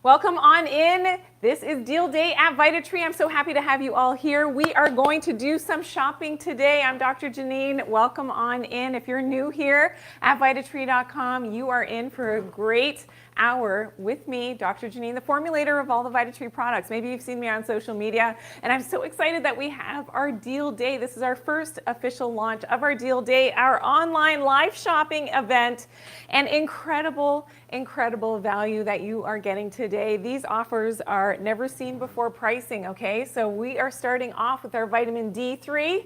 Welcome on in. This is deal day at Vitatree. I'm so happy to have you all here. We are going to do some shopping today. I'm Dr. Janine. Welcome on in. If you're new here at Vitatree.com, you are in for a great hour with me, Dr. Janine, the formulator of all the Vitatree products. Maybe you've seen me on social media, and I'm so excited that we have our deal day. This is our first official launch of our deal day, our online live shopping event, and incredible value that you are getting today. These offers are never seen before pricing, okay? So we are starting off with our vitamin D3,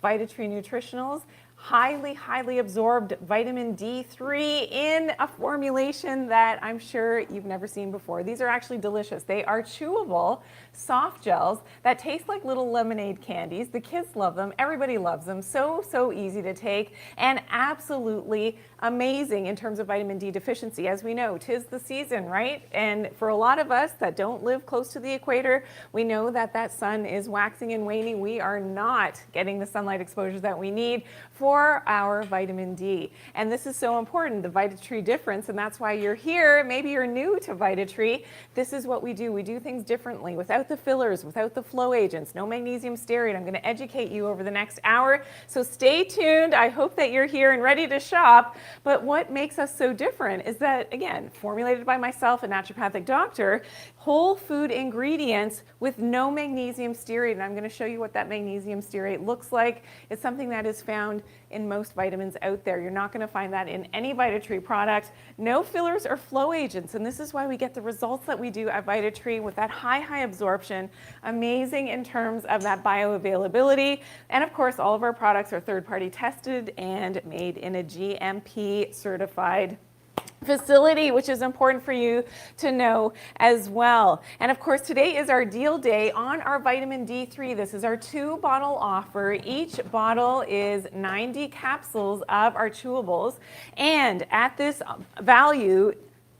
Vitatree Nutritionals, highly absorbed vitamin D3 in a formulation that I'm sure you've never seen before. These are actually delicious. They are chewable, soft gels that taste like little lemonade candies. The kids love them. Everybody loves them. So easy to take and absolutely amazing in terms of vitamin D deficiency. As we know, 'tis the season, right? And for a lot of us that don't live close to the equator, we know that that sun is waxing and waning. We are not getting the sunlight exposures that we need for our vitamin D. And this is so important, the Vitatree difference, and that's why you're here. Maybe you're new to Vitatree. This is what we do. We do things differently, without the fillers, without the flow agents, no magnesium stearate. I'm going to educate you over the next hour, so stay tuned. I hope that you're here and ready to shop. But what makes us so different is that, again, formulated by myself, a naturopathic doctor, whole food ingredients with no magnesium stearate. And I'm going to show you what that magnesium stearate looks like. It's something that is found in most vitamins out there. You're not going to find that in any Vitatree product. No fillers or flow agents. And this is why we get the results that we do at Vitatree with that high absorption. Amazing in terms of that bioavailability. And of course, all of our products are third-party tested and made in a GMP certified facility, which is important for you to know as well. And of course, today is our deal day on our vitamin D3. This is our 2-bottle offer. Each bottle is 90 capsules of our chewables. And at this value,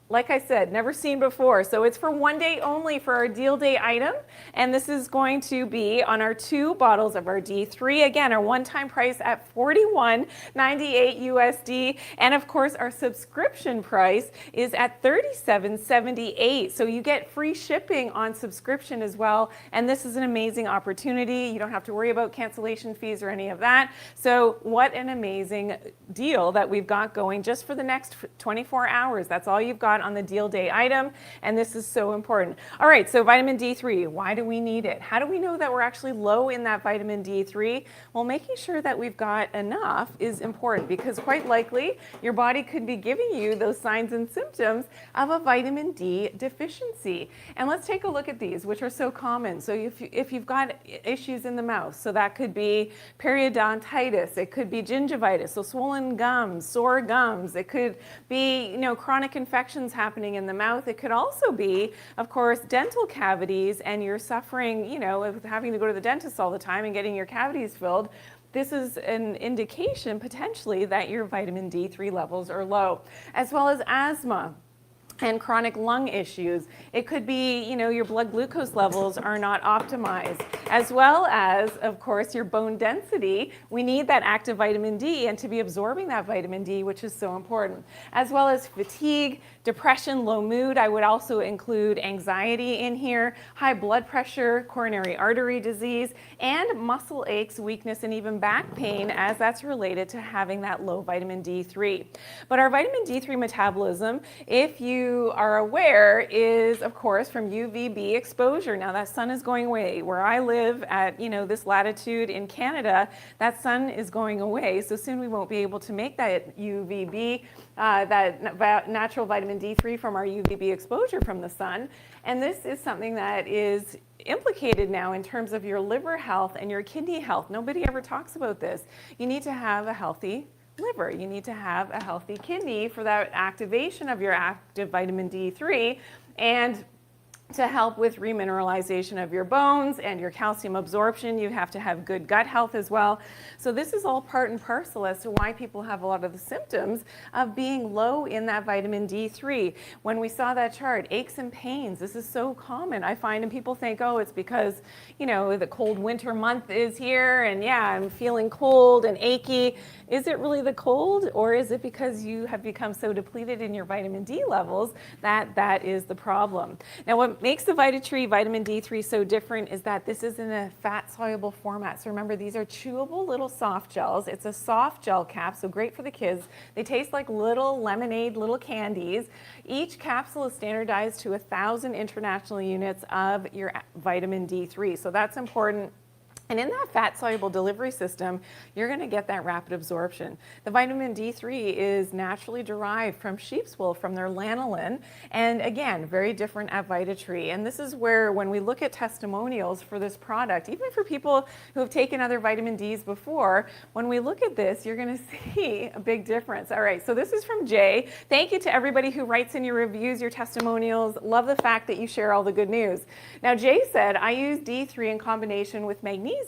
like I said, never seen before. So it's for one day only for our deal day item. And this is going to be on our 2 bottles of our D3. Again, our one-time price at $41.98 USD. And of course, our subscription price is at $37.78. So you get free shipping on subscription as well. And this is an amazing opportunity. You don't have to worry about cancellation fees or any of that. So what an amazing deal that we've got going just for the next 24 hours. That's all you've got on the deal day item, and this is so important. All right, so vitamin D3, why do we need it? How do we know that we're actually low in that vitamin D3? Well, making sure that we've got enough is important, because quite likely your body could be giving you those signs and symptoms of a vitamin D deficiency. And let's take a look at these, which are so common. So if you've got issues in the mouth, so that could be periodontitis, it could be gingivitis, so swollen gums, sore gums, it could be, chronic infections happening in the mouth. It could also be, of course, dental cavities, and you're suffering, with having to go to the dentist all the time and getting your cavities filled. This is an indication potentially that your vitamin D3 levels are low, as well as asthma and chronic lung issues. It could be, your blood glucose levels are not optimized, as well as, of course, your bone density. We need that active vitamin D and to be absorbing that vitamin D, which is so important, as well as fatigue, depression, low mood. I would also include anxiety in here, high blood pressure, coronary artery disease, and muscle aches, weakness, and even back pain, as that's related to having that low vitamin D3. But our vitamin D3 metabolism, if you are aware, is of course from UVB exposure. Now that sun is going away. Where I live at this latitude in Canada, that sun is going away. So soon we won't be able to make that UVB, that natural vitamin D3 from our UVB exposure from the sun. And this is something that is implicated now in terms of your liver health and your kidney health. Nobody ever talks about this. You need to have a healthy liver. You need to have a healthy kidney for that activation of your active vitamin D3. And to help with remineralization of your bones and your calcium absorption. You have to have good gut health as well. So this is all part and parcel as to why people have a lot of the symptoms of being low in that vitamin D3. When we saw that chart, aches and pains, this is so common, I find, and people think, oh, it's because, you know, the cold winter month is here and yeah, I'm feeling cold and achy. Is it really the cold, or is it because you have become so depleted in your vitamin D levels that that is the problem? Now, what makes the Vitatree vitamin D3 so different is that this is in a fat-soluble format. So remember, these are chewable little soft gels. It's a soft gel cap, so great for the kids. They taste like little lemonade, little candies. Each capsule is standardized to 1,000 international units of your vitamin D3. So that's important. And in that fat-soluble delivery system, you're going to get that rapid absorption. The vitamin D3 is naturally derived from sheep's wool, from their lanolin, and again, very different at Vitatree. And this is where, when we look at testimonials for this product, even for people who have taken other vitamin Ds before, when we look at this, you're going to see a big difference. All right, so this is from Jay. Thank you to everybody who writes in your reviews, your testimonials. Love the fact that you share all the good news. Now, Jay said, I use D3 in combination with magnesium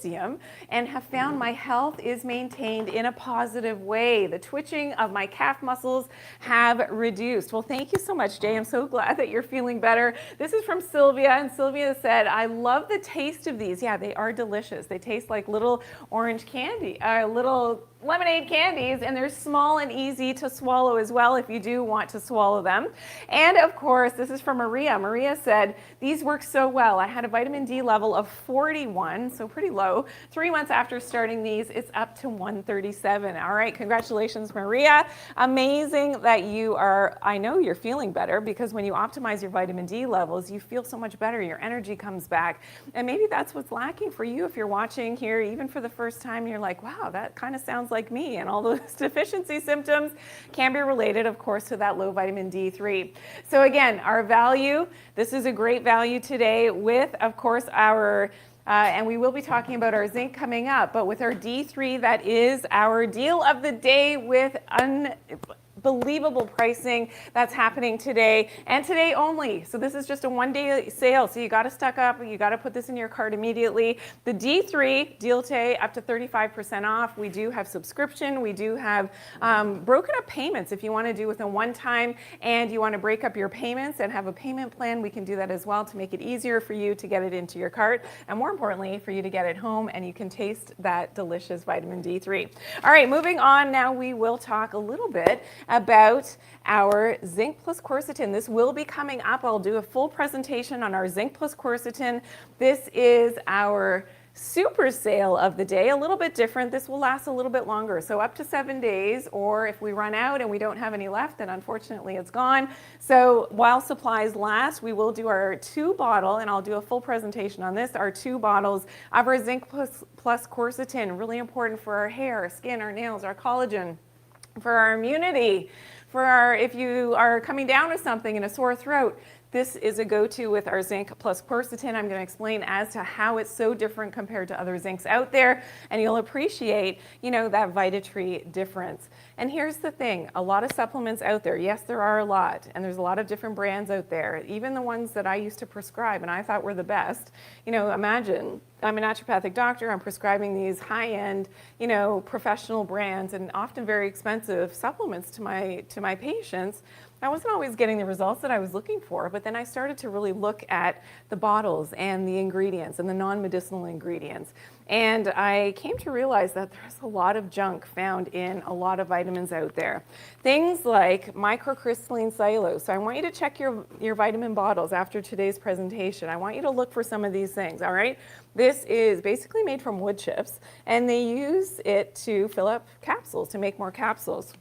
and have found my health is maintained in a positive way. The twitching of my calf muscles have reduced. Well, thank you so much, Jay. I'm so glad that you're feeling better. This is from Sylvia, and Sylvia said, I love the taste of these. Yeah, they are delicious. They taste like little orange candy, little lemonade candies, and they're small and easy to swallow as well if you do want to swallow them. And of course, this is from Maria. Maria said, these work so well. I had a vitamin D level of 41, so pretty low. 3 months after starting these, it's up to 137. All right, congratulations, Maria. Amazing that you are, I know you're feeling better, because when you optimize your vitamin D levels, you feel so much better. Your energy comes back. And maybe that's what's lacking for you if you're watching here, even for the first time, you're like, wow, that kind of sounds like me, and all those deficiency symptoms can be related, of course, to that low vitamin D3. So again, our value, this is a great value today with, of course, our and we will be talking about our zinc coming up, but with our D3, that is our deal of the day with unbelievable pricing that's happening today and today only. So this is just a one-day sale. So you got to stock up. You got to put this in your cart immediately. The D3 deal today up to 35% off. We do have subscription. We do have broken up payments. If you want to do with a one-time and you want to break up your payments and have a payment plan, we can do that as well to make it easier for you to get it into your cart, and more importantly, for you to get it home and you can taste that delicious vitamin D3. All right, moving on now, we will talk a little bit about our zinc plus quercetin. This will be coming up. I'll do a full presentation on our zinc plus quercetin. This is our super sale of the day, a little bit different. This will last a little bit longer, so up to 7 days, or if we run out and we don't have any left, then unfortunately it's gone. So while supplies last, we will do our 2-bottle, and I'll do a full presentation on this, our 2 bottles of our zinc plus quercetin, really important for our hair, our skin, our nails, our collagen, for our immunity, for our, if you are coming down with something in a sore throat, this is a go-to with our zinc plus quercetin. I'm going to explain as to how it's so different compared to other zincs out there, and you'll appreciate, you know, that Vitatree difference. And here's the thing, a lot of supplements out there, yes, there are a lot, and there's a lot of different brands out there, even the ones that I used to prescribe and I thought were the best. You know, imagine, I'm a naturopathic doctor, I'm prescribing these high-end, you know, professional brands and often very expensive supplements to my patients. I wasn't always getting the results that I was looking for, but then I started to really look at the bottles and the ingredients and the non-medicinal ingredients. And I came to realize that there's a lot of junk found in a lot of vitamins out there. Things like microcrystalline cellulose. So I want you to check your vitamin bottles after today's presentation. I want you to look for some of these things, all right? This is basically made from wood chips, and they use it to fill up capsules, to make more capsules.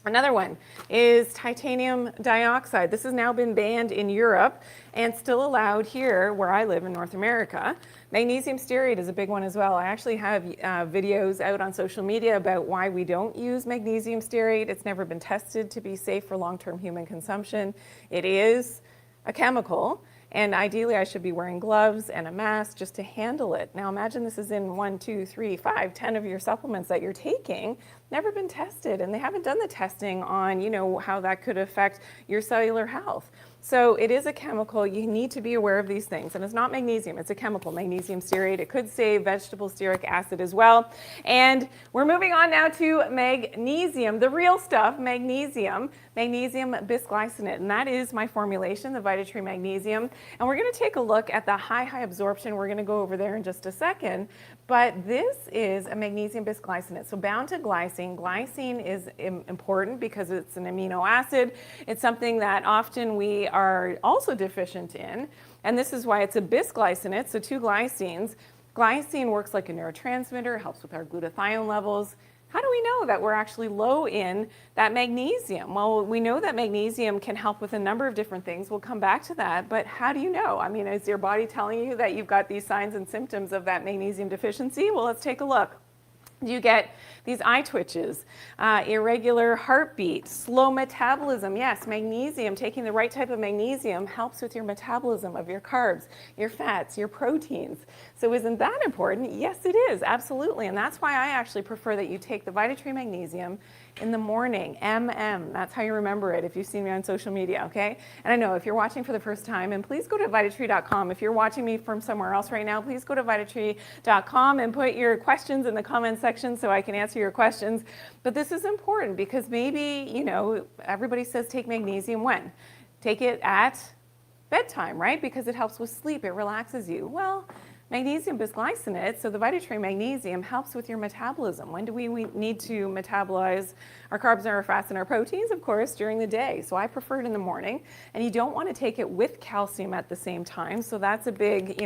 Another one is titanium dioxide. This has now been banned in Europe and still allowed here where I live in North America. Magnesium stearate is a big one as well. I actually have videos out on social media about why we don't use magnesium stearate. It's never been tested to be safe for long-term human consumption. It is a chemical, and ideally I should be wearing gloves and a mask just to handle it. Now imagine this is in 1, 2, 3, 5, 10 of your supplements that you're taking. never been tested, and they haven't done the testing on, how that could affect your cellular health. So it is a chemical. You need to be aware of these things. And it's not magnesium, it's a chemical, magnesium stearate. It could say vegetable stearic acid as well. And we're moving on now to magnesium, the real stuff, magnesium bisglycinate. And that is my formulation, the Vitatree Magnesium. And we're going to take a look at the high absorption. We're going to go over there in just a second. But this is a magnesium bisglycinate. So bound to glycine. Glycine is important because it's an amino acid. It's something that often we are also deficient in. And this is why it's a bisglycinate, so two glycines. Glycine works like a neurotransmitter, helps with our glutathione levels. How do we know that we're actually low in that magnesium? Well, we know that magnesium can help with a number of different things. We'll come back to that, but how do you know? I mean, is your body telling you that you've got these signs and symptoms of that magnesium deficiency? Well, let's take a look. You get these eye twitches, irregular heartbeat, slow metabolism. Yes, magnesium, taking the right type of magnesium helps with your metabolism of your carbs, your fats, your proteins. So isn't that important? Yes, it is, absolutely. And that's why I actually prefer that you take the Vitatree Magnesium in the morning, That's how you remember it if you've seen me on social media, okay? And I know if you're watching for the first time, and please go to Vitatree.com. If you're watching me from somewhere else right now, please go to Vitatree.com and put your questions in the comment section so I can answer your questions. But this is important because maybe, everybody says take magnesium when? Take it at bedtime, right? Because it helps with sleep, it relaxes you. Well, magnesium bisglycinate, so the Vitatree Magnesium helps with your metabolism. When do we need to metabolize our carbs and our fats and our proteins? Of course, during the day. So I prefer it in the morning. And you don't want to take it with calcium at the same time. So that's a big,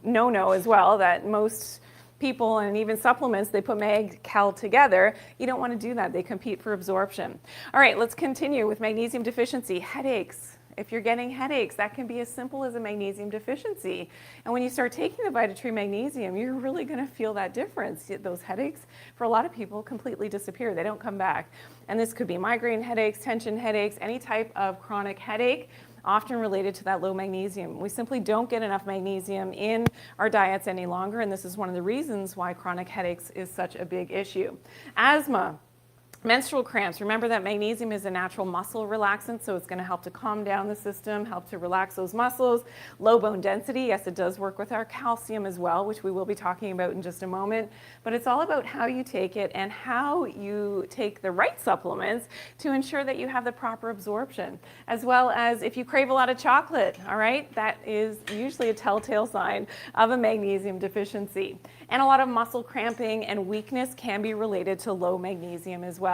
no-no as well, that most people and even supplements, they put mag, cal together. You don't want to do that. They compete for absorption. All right, let's continue with magnesium deficiency, headaches. If you're getting headaches, that can be as simple as a magnesium deficiency. And when you start taking the Vitatree Magnesium, you're really going to feel that difference. Those headaches, for a lot of people, completely disappear. They don't come back. And this could be migraine headaches, tension headaches, any type of chronic headache, often related to that low magnesium. We simply don't get enough magnesium in our diets any longer, and this is one of the reasons why chronic headaches is such a big issue. Asthma. Menstrual cramps. Remember that magnesium is a natural muscle relaxant, so it's going to help to calm down the system, help to relax those muscles. Low bone density. Yes, it does work with our calcium as well, which we will be talking about in just a moment. But it's all about how you take it and how you take the right supplements to ensure that you have the proper absorption. As well as if you crave a lot of chocolate, all right, that is usually a telltale sign of a magnesium deficiency. And a lot of muscle cramping and weakness can be related to low magnesium as well.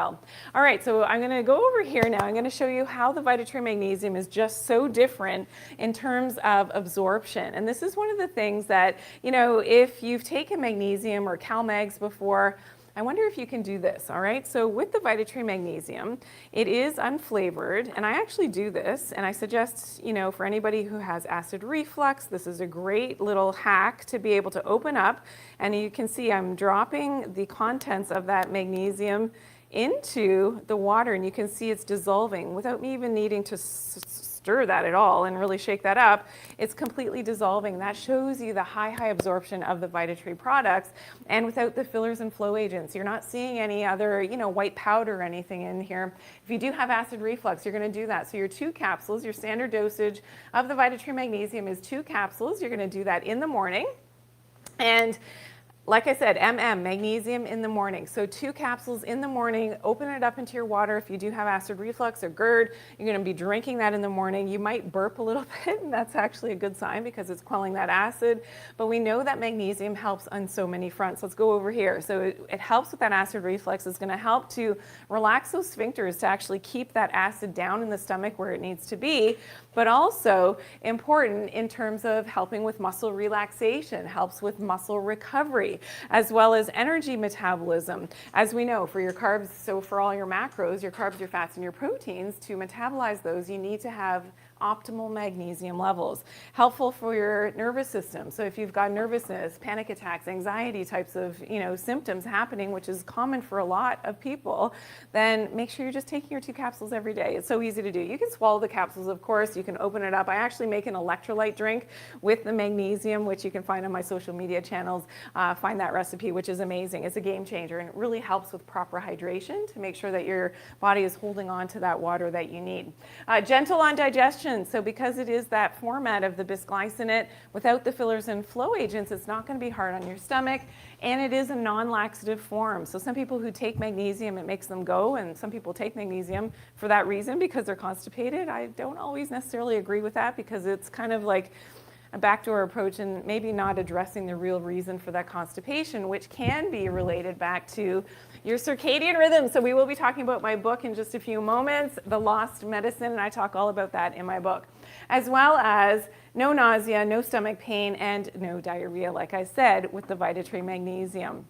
All right, so I'm going to go over here now. I'm going to show you how the Vitatree Magnesium is just so different in terms of absorption. And this is one of the things that, if you've taken magnesium or CalMags before, I wonder if you can do this, all right? So with the Vitatree Magnesium, it is unflavored, and I actually do this, and I suggest, for anybody who has acid reflux, this is a great little hack to be able to open up, and you can see I'm dropping the contents of that magnesium into the water, and you can see it's dissolving without me even needing to stir that at all and really shake that up. It's completely dissolving. That shows you the high absorption of the Vitatree products, and without the fillers and flow agents. You're not seeing any other, white powder or anything in here. If you do have acid reflux, you're going to do that. So your 2 capsules, your standard dosage of the Vitatree Magnesium is 2 capsules. You're going to do that in the morning. And like I said, magnesium in the morning. So 2 capsules in the morning, open it up into your water. If you do have acid reflux or GERD, you're going to be drinking that in the morning. You might burp a little bit, and that's actually a good sign because it's quelling that acid. But we know that magnesium helps on so many fronts. Let's go over here. So it helps with that acid reflux. It's going to help to relax those sphincters to actually keep that acid down in the stomach where it needs to be, but also important in terms of helping with muscle relaxation, helps with muscle recovery, as well as energy metabolism. As we know, for your carbs, so for all your macros, your carbs, your fats, and your proteins, to metabolize those, you need to have optimal magnesium levels. Helpful for your nervous system. So if you've got nervousness, panic attacks, anxiety types of symptoms happening, which is common for a lot of people, then make sure you're just taking your 2 capsules every day. It's so easy to do. You can swallow the capsules, of course. You can open it up. I actually make an electrolyte drink with the magnesium, which you can find on my social media channels. Find that recipe, which is amazing. It's a game changer, and it really helps with proper hydration to make sure that your body is holding on to that water that you need. Gentle on digestion. So because it is that format of the bisglycinate without the fillers and flow agents, it's not going to be hard on your stomach, and it is a non-laxative form. So some people who take magnesium, it makes them go, and some people take magnesium for that reason because they're constipated. I don't always necessarily agree with that because it's kind of like a backdoor approach and maybe not addressing the real reason for that constipation, which can be related back to your circadian rhythm. So we will be talking about my book in just a few moments, The Lost Medicine, and I talk all about that in my book, as well as no nausea, no stomach pain, and no diarrhea, like I said, with the Vitatree Magnesium.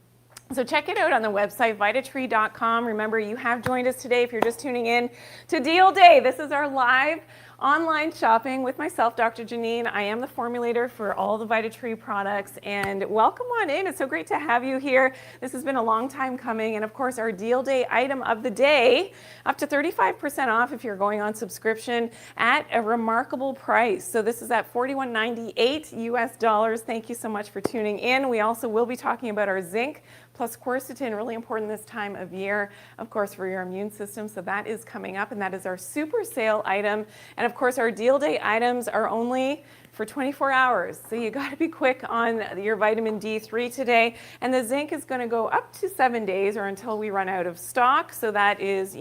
So check it out on the website, Vitatree.com. Remember, you have joined us today if you're just tuning in to Deal Day. This is our live online shopping with myself, Dr. Janine. I am the formulator for all the Vitatree products, and welcome on in. It's so great to have you here. This has been a long time coming, and of course, our Deal Day item of the day, up to 35% off if you're going on subscription at a remarkable price. So this is at $41.98 US dollars. Thank you so much for tuning in. We also will be talking about our zinc plus quercetin, really important this time of year, of course, for your immune system. So that is coming up, and that is our super sale item. And of course, our Deal Day items are only for 24 hours. So you got to be quick on your vitamin D3 today. And the zinc is going to go up to 7 days or until we run out of stock. So that is,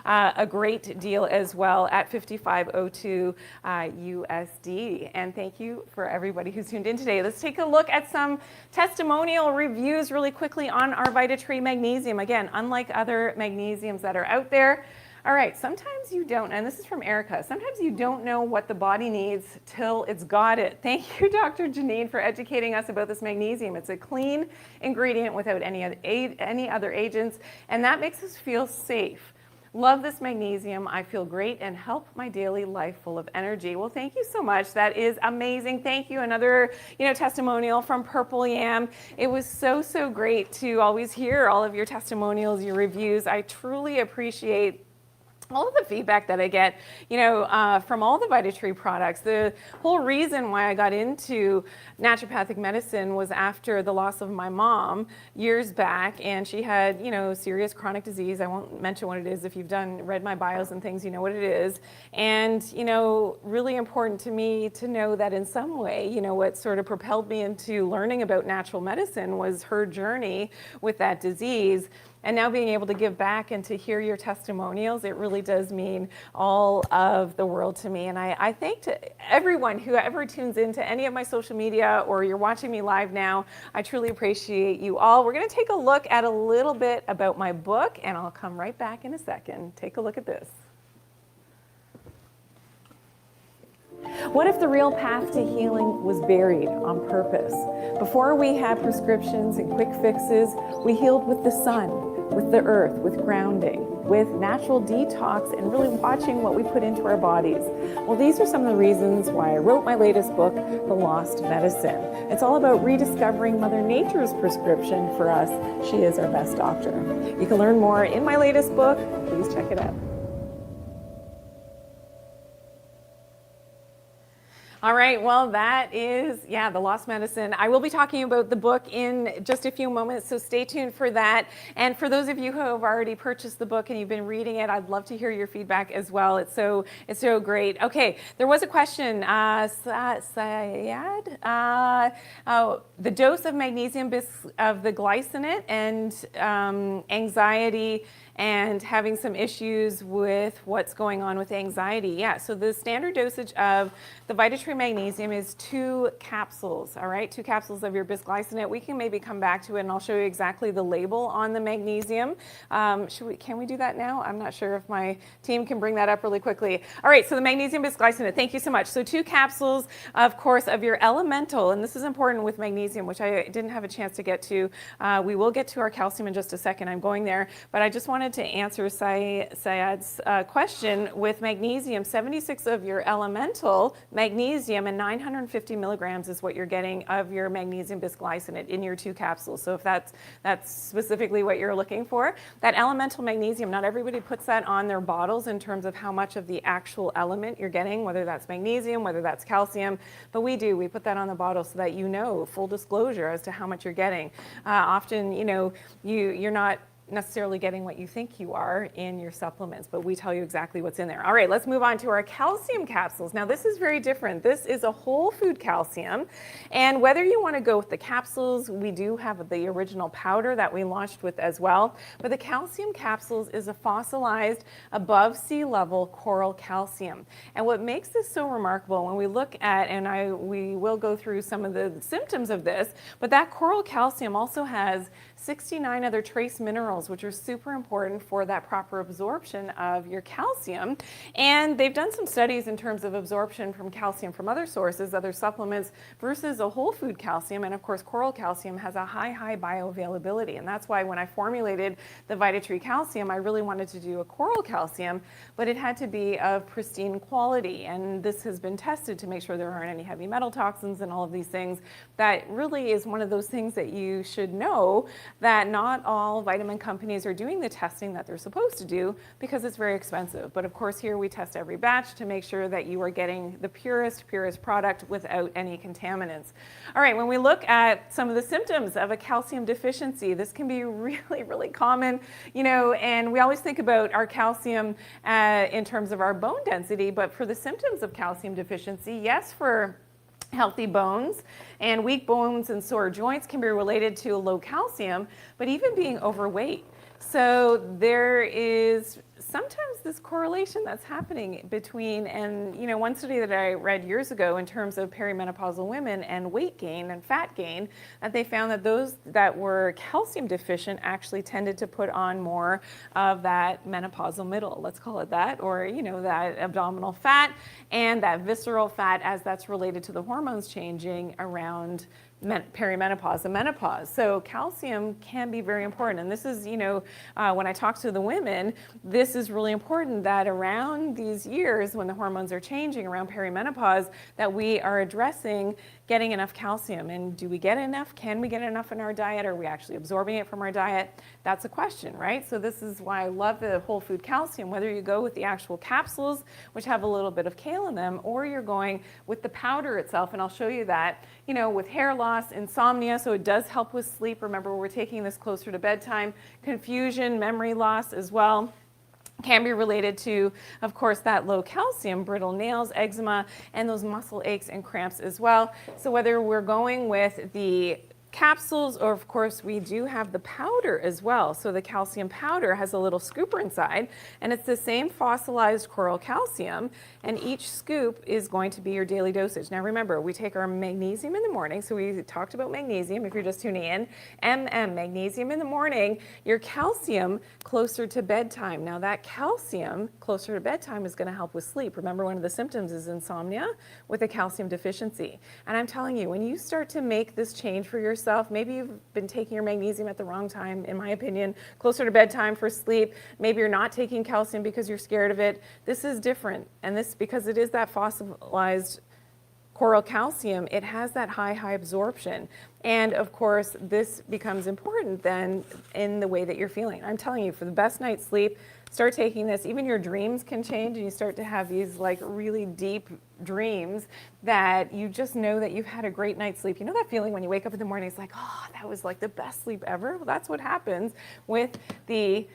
a great deal as well at $55.02 USD. And thank you for everybody who's tuned in today. Let's take a look at some testimonial reviews really quickly on our Vitatree Magnesium. Again, unlike other magnesiums that are out there, all right, sometimes you don't, and this is from Erica, sometimes you don't know what the body needs till it's got it. Thank you, Dr. Janine, for educating us about this magnesium. It's a clean ingredient without any other agents, and that makes us feel safe. Love this magnesium. I feel great and help my daily life full of energy. Well, thank you so much. That is amazing. Thank you. Another, testimonial from Purple Yam. It was so, so great to always hear all of your testimonials, your reviews. I truly appreciate all of the feedback that I get, from all the Vitatree products. The whole reason why I got into naturopathic medicine was after the loss of my mom years back, and she had, serious chronic disease. I won't mention what it is. If you've read my bios and things, you know what it is. And, really important to me to know that in some way, what sort of propelled me into learning about natural medicine was her journey with that disease. And now being able to give back and to hear your testimonials, it really does mean all of the world to me. And I thank to everyone who ever tunes into any of my social media or you're watching me live now. I truly appreciate you all. We're going to take a look at a little bit about my book, and I'll come right back in a second. Take a look at this. What if the real path to healing was buried on purpose? Before we had prescriptions and quick fixes, we healed with the sun, with the earth, with grounding, with natural detox, and really watching what we put into our bodies. Well, these are some of the reasons why I wrote my latest book, The Lost Medicine. It's all about rediscovering Mother Nature's prescription for us. She is our best doctor. You can learn more in my latest book. Please check it out. All right, well, that is, The Lost Medicine. I will be talking about the book in just a few moments, so stay tuned for that. And for those of you who have already purchased the book and you've been reading it, I'd love to hear your feedback as well. It's so great. Okay, there was a question, Syed, the dose of magnesium of the glycinate and anxiety and having some issues with what's going on with anxiety. Yeah, so the standard dosage of the Vitatree Magnesium is 2 capsules, all right? 2 capsules of your bisglycinate. We can maybe come back to it and I'll show you exactly the label on the magnesium. Can we do that now? I'm not sure if my team can bring that up really quickly. All right, so the magnesium bisglycinate, thank you so much. So 2 capsules, of course, of your elemental, and this is important with magnesium, which I didn't have a chance to get to. We will get to our calcium in just a second. I'm going there, but I just want wanted to answer Syed's question with magnesium. 76 of your elemental magnesium and 950 milligrams is what you're getting of your magnesium bisglycinate in your 2 capsules. So if that's specifically what you're looking for, that elemental magnesium, not everybody puts that on their bottles in terms of how much of the actual element you're getting, whether that's magnesium, whether that's calcium, but we do. We put that on the bottle so that you know, full disclosure as to how much you're getting. Often, you know, you're not necessarily getting what you think you are in your supplements, but we tell you exactly what's in there. All right, let's move on to our calcium capsules. Now this is very different. This is a whole food calcium, and whether you want to go with the capsules, we do have the original powder that we launched with as well, but the calcium capsules is a fossilized above sea level coral calcium. And what makes this so remarkable, when we look at, and we will go through some of the symptoms of this, but that coral calcium also has 69 other trace minerals, which are super important for that proper absorption of your calcium. And they've done some studies in terms of absorption from calcium from other sources, other supplements, versus a whole food calcium. And of course, coral calcium has a high bioavailability. And that's why when I formulated the Vitatree calcium, I really wanted to do a coral calcium, but it had to be of pristine quality. And this has been tested to make sure there aren't any heavy metal toxins and all of these things. That really is one of those things that you should know, that not all vitamin companies are doing the testing that they're supposed to do because it's very expensive. But of course here we test every batch to make sure that you are getting the purest product without any contaminants. All right, when we look at some of the symptoms of a calcium deficiency, this can be really common, you know, and we always think about our calcium in terms of our bone density, but for the symptoms of calcium deficiency, yes, for healthy bones and weak bones and sore joints can be related to low calcium, but even being overweight. So there is sometimes this correlation that's happening between, and you know, one study that I read years ago in terms of perimenopausal women and weight gain and fat gain, that they found that those that were calcium deficient actually tended to put on more of that menopausal middle, let's call it that, or you know, that abdominal fat and that visceral fat, as that's related to the hormones changing around perimenopause and menopause. So calcium can be very important. And this is, you know, when I talk to the women, this is really important that around these years when the hormones are changing around perimenopause, that we are addressing getting enough calcium. And do we get enough? Can we get enough in our diet? Are we actually absorbing it from our diet? That's a question, right? So this is why I love the whole food calcium, whether you go with the actual capsules, which have a little bit of kale in them, or you're going with the powder itself. And I'll show you that, you know, with hair loss, insomnia, so it does help with sleep. Remember, we're taking this closer to bedtime. Confusion, memory loss as well can be related to, of course, that low calcium, brittle nails, eczema, and those muscle aches and cramps as well. So whether we're going with the capsules, or of course we do have the powder as well. So the calcium powder has a little scooper inside, and it's the same fossilized coral calcium, and each scoop is going to be your daily dosage. Now remember, we take our magnesium in the morning, so we talked about magnesium if you're just tuning in. Magnesium in the morning, your calcium closer to bedtime. Now that calcium closer to bedtime is going to help with sleep. Remember, one of the symptoms is insomnia with a calcium deficiency. And I'm telling you, when you start to make this change for yourself, maybe you've been taking your magnesium at the wrong time, in my opinion, closer to bedtime for sleep. Maybe you're not taking calcium because you're scared of it. This is different. And this, because it is that fossilized coral calcium, it has that high absorption. And of course, this becomes important then in the way that you're feeling. I'm telling you, for the best night's sleep, start taking this. Even your dreams can change, and you start to have these like really deep dreams that you just know that you've had a great night's sleep. You know that feeling when you wake up in the morning, it's like, oh, that was like the best sleep ever? Well, that's what happens with the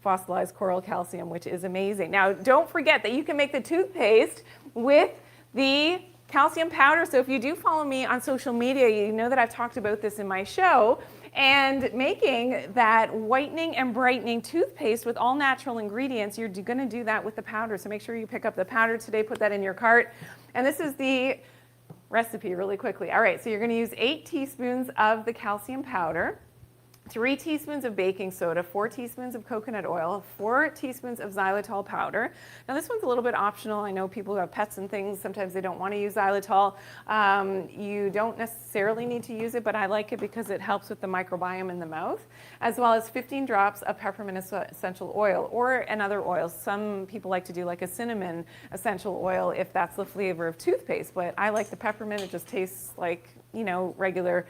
fossilized coral calcium, which is amazing. Now, don't forget that you can make the toothpaste with the calcium powder. So if you do follow me on social media, you know that I've talked about this in my show, and making that whitening and brightening toothpaste with all natural ingredients. You're going to do that with the powder. So make sure you pick up the powder today, put that in your cart. And this is the recipe really quickly. All right, so you're going to use 8 teaspoons of the calcium powder. 3 teaspoons of baking soda, 4 teaspoons of coconut oil, 4 teaspoons of xylitol powder. Now this one's a little bit optional. I know people who have pets and things, sometimes they don't want to use xylitol. You don't necessarily need to use it, but I like it because it helps with the microbiome in the mouth, as well as 15 drops of peppermint essential oil or another oil. Some people like to do like a cinnamon essential oil if that's the flavor of toothpaste, but I like the peppermint. It just tastes like, you know, regular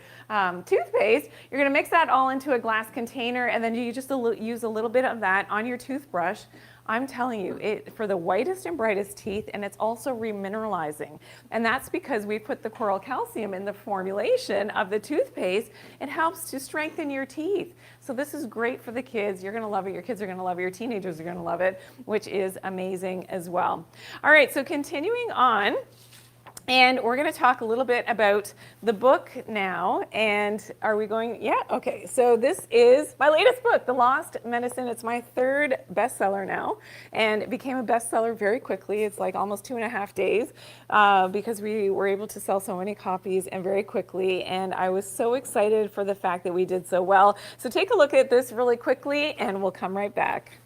toothpaste. You're going to mix that all into a glass container, and then you just use a little bit of that on your toothbrush. I'm telling you, it for the whitest and brightest teeth, and it's also remineralizing. And that's because we put the coral calcium in the formulation of the toothpaste. It helps to strengthen your teeth. So this is great for the kids. You're going to love it. Your kids are going to love it. Your teenagers are going to love it, which is amazing as well. All right, so continuing on. And we're going to talk a little bit about the book now. And are we going? Yeah, okay. So this is my latest book, The Lost Medicine. It's my 3rd bestseller now. And it became a bestseller very quickly. It's like almost 2.5 days because we were able to sell so many copies and very quickly. And I was so excited for the fact that we did so well. So take a look at this really quickly and we'll come right back.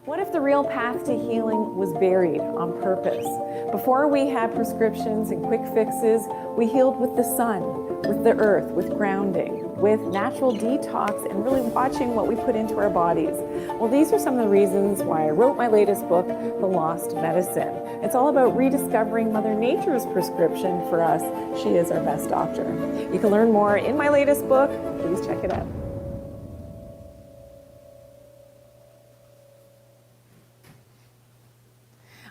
What if the real path to healing was buried on purpose? Before we had prescriptions and quick fixes, we healed with the sun, with the earth, with grounding, with natural detox, and really watching what we put into our bodies. Well, these are some of the reasons why I wrote my latest book, The Lost Medicine. It's all about rediscovering Mother Nature's prescription for us. She is our best doctor. You can learn more in my latest book. Please check it out.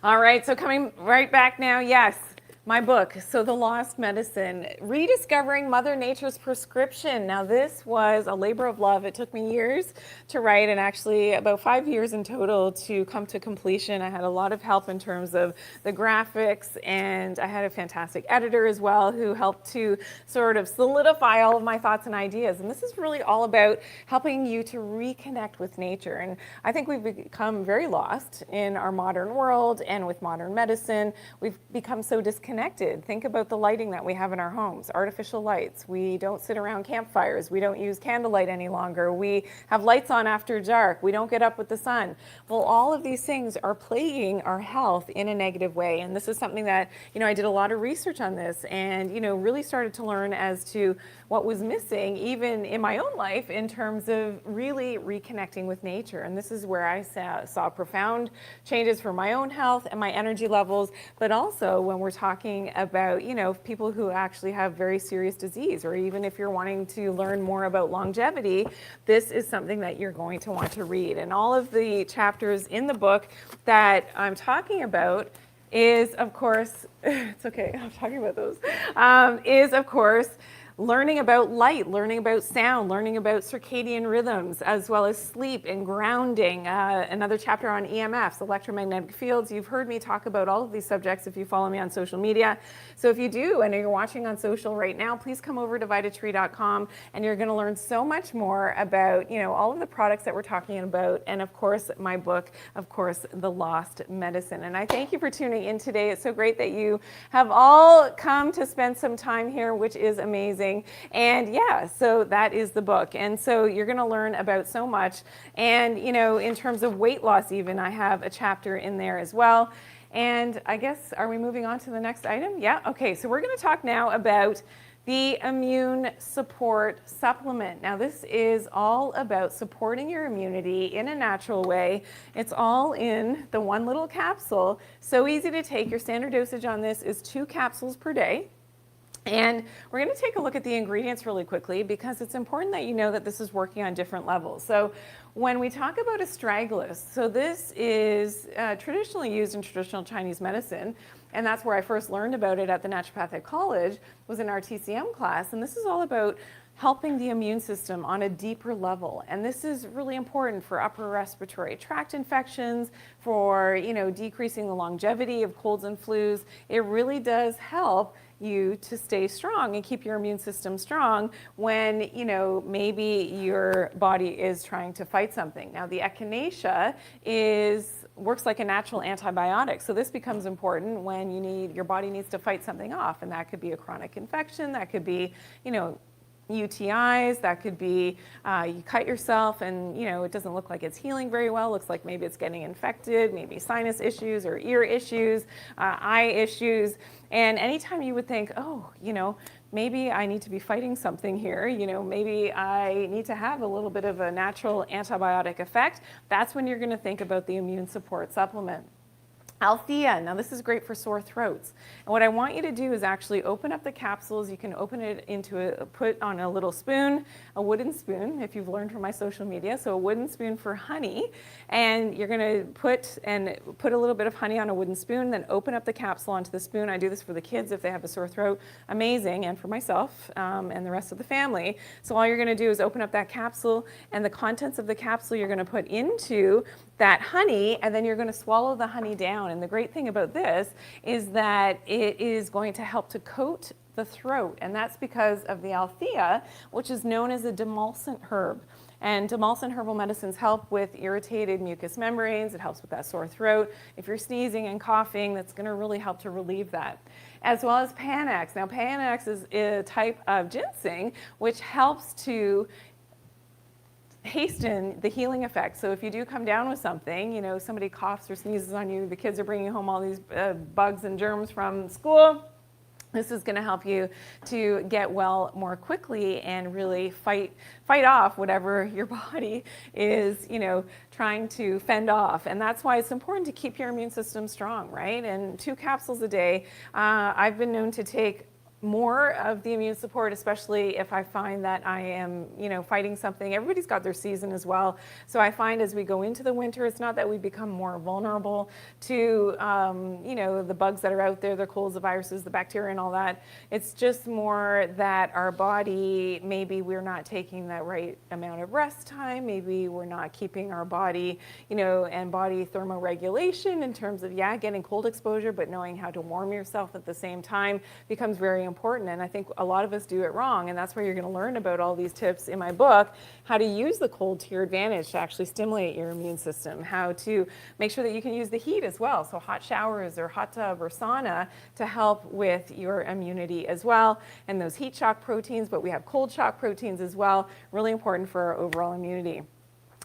All right, so coming right back now, yes, my book, so The Lost Medicine, Rediscovering Mother Nature's Prescription. Now this was a labor of love. It took me years to write and actually about 5 years in total to come to completion. I had a lot of help in terms of the graphics, and I had a fantastic editor as well who helped to sort of solidify all of my thoughts and ideas. And this is really all about helping you to reconnect with nature. And I think we've become very lost in our modern world and with modern medicine. We've become so disconnected. Think about the lighting that we have in our homes, artificial lights. We don't sit around campfires. We don't use candlelight any longer. We have lights on after dark. We don't get up with the sun. Well, all of these things are plaguing our health in a negative way. And this is something that, I did a lot of research on this and, really started to learn as to what was missing even in my own life in terms of really reconnecting with nature. And this is where I saw profound changes for my own health and my energy levels, but also when we're talking about, people who actually have very serious disease, or even if you're wanting to learn more about longevity, this is something that you're going to want to read. And all of the chapters in the book that I'm talking about is, of course, it's okay, I'm talking about those, is, of course, learning about light, learning about sound, learning about circadian rhythms, as well as sleep and grounding. Another chapter on EMFs, electromagnetic fields. You've heard me talk about all of these subjects if you follow me on social media. So if you do, and you're watching on social right now, please come over to Vitatree.com and you're going to learn so much more about, all of the products that we're talking about. And of course, my book, of course, The Lost Medicine. And I thank you for tuning in today. It's so great that you have all come to spend some time here, which is amazing. And yeah, so that is the book. And so you're going to learn about so much. And, in terms of weight loss even, I have a chapter in there as well. And I guess, are we moving on to the next item? Yeah, okay. So we're going to talk now about the immune support supplement. Now this is all about supporting your immunity in a natural way. It's all in the one little capsule. So easy to take. Your standard dosage on this is 2 capsules per day. And we're going to take a look at the ingredients really quickly because it's important that you know that this is working on different levels. So when we talk about astragalus, so this is traditionally used in traditional Chinese medicine, and that's where I first learned about it at the Naturopathic College, was in our TCM class. And this is all about helping the immune system on a deeper level. And this is really important for upper respiratory tract infections, for, decreasing the longevity of colds and flus. It really does help you to stay strong and keep your immune system strong when, maybe your body is trying to fight something. Now, the echinacea works like a natural antibiotic. So this becomes important when your body needs to fight something off. And that could be a chronic infection. That could be, UTIs, that could be you cut yourself and it doesn't look like it's healing very well, looks like maybe it's getting infected, maybe sinus issues or ear issues, eye issues. And anytime you would think, oh, maybe I need to be fighting something here, maybe I need to have a little bit of a natural antibiotic effect, that's when you're going to think about the immune support supplement. Althea, now this is great for sore throats. And what I want you to do is actually open up the capsules. You can open it into put on a little spoon, a wooden spoon, if you've learned from my social media. So a wooden spoon for honey. And you're gonna put a little bit of honey on a wooden spoon, then open up the capsule onto the spoon. I do this for the kids if they have a sore throat, amazing, and for myself and the rest of the family. So all you're gonna do is open up that capsule, and the contents of the capsule you're gonna put into that honey, and then you're going to swallow the honey down. And the great thing about this is that it is going to help to coat the throat, and that's because of the Althea, which is known as a demulcent herb. And demulcent herbal medicines help with irritated mucous membranes. It helps with that sore throat. If you're sneezing and coughing, that's going to really help to relieve that. As well as Panax. Now, Panax is a type of ginseng which helps to hasten the healing effect. So if you do come down with something, somebody coughs or sneezes on you, the kids are bringing home all these bugs and germs from school, this is going to help you to get well more quickly and really fight off whatever your body is, trying to fend off. And that's why it's important to keep your immune system strong, right? And 2 capsules a day. I've been known to take more of the immune support, especially if I find that I am, fighting something. Everybody's got their season as well. So I find as we go into the winter, it's not that we become more vulnerable to, the bugs that are out there, the colds, the viruses, the bacteria and all that. It's just more that our body, maybe we're not taking that right amount of rest time. Maybe we're not keeping our body, and body thermoregulation in terms of, getting cold exposure, but knowing how to warm yourself at the same time becomes very important. And I think a lot of us do it wrong, and that's where you're going to learn about all these tips in my book, how to use the cold to your advantage to actually stimulate your immune system, how to make sure that you can use the heat as well, so hot showers or hot tub or sauna to help with your immunity as well, and those heat shock proteins, but we have cold shock proteins as well, really important for our overall immunity.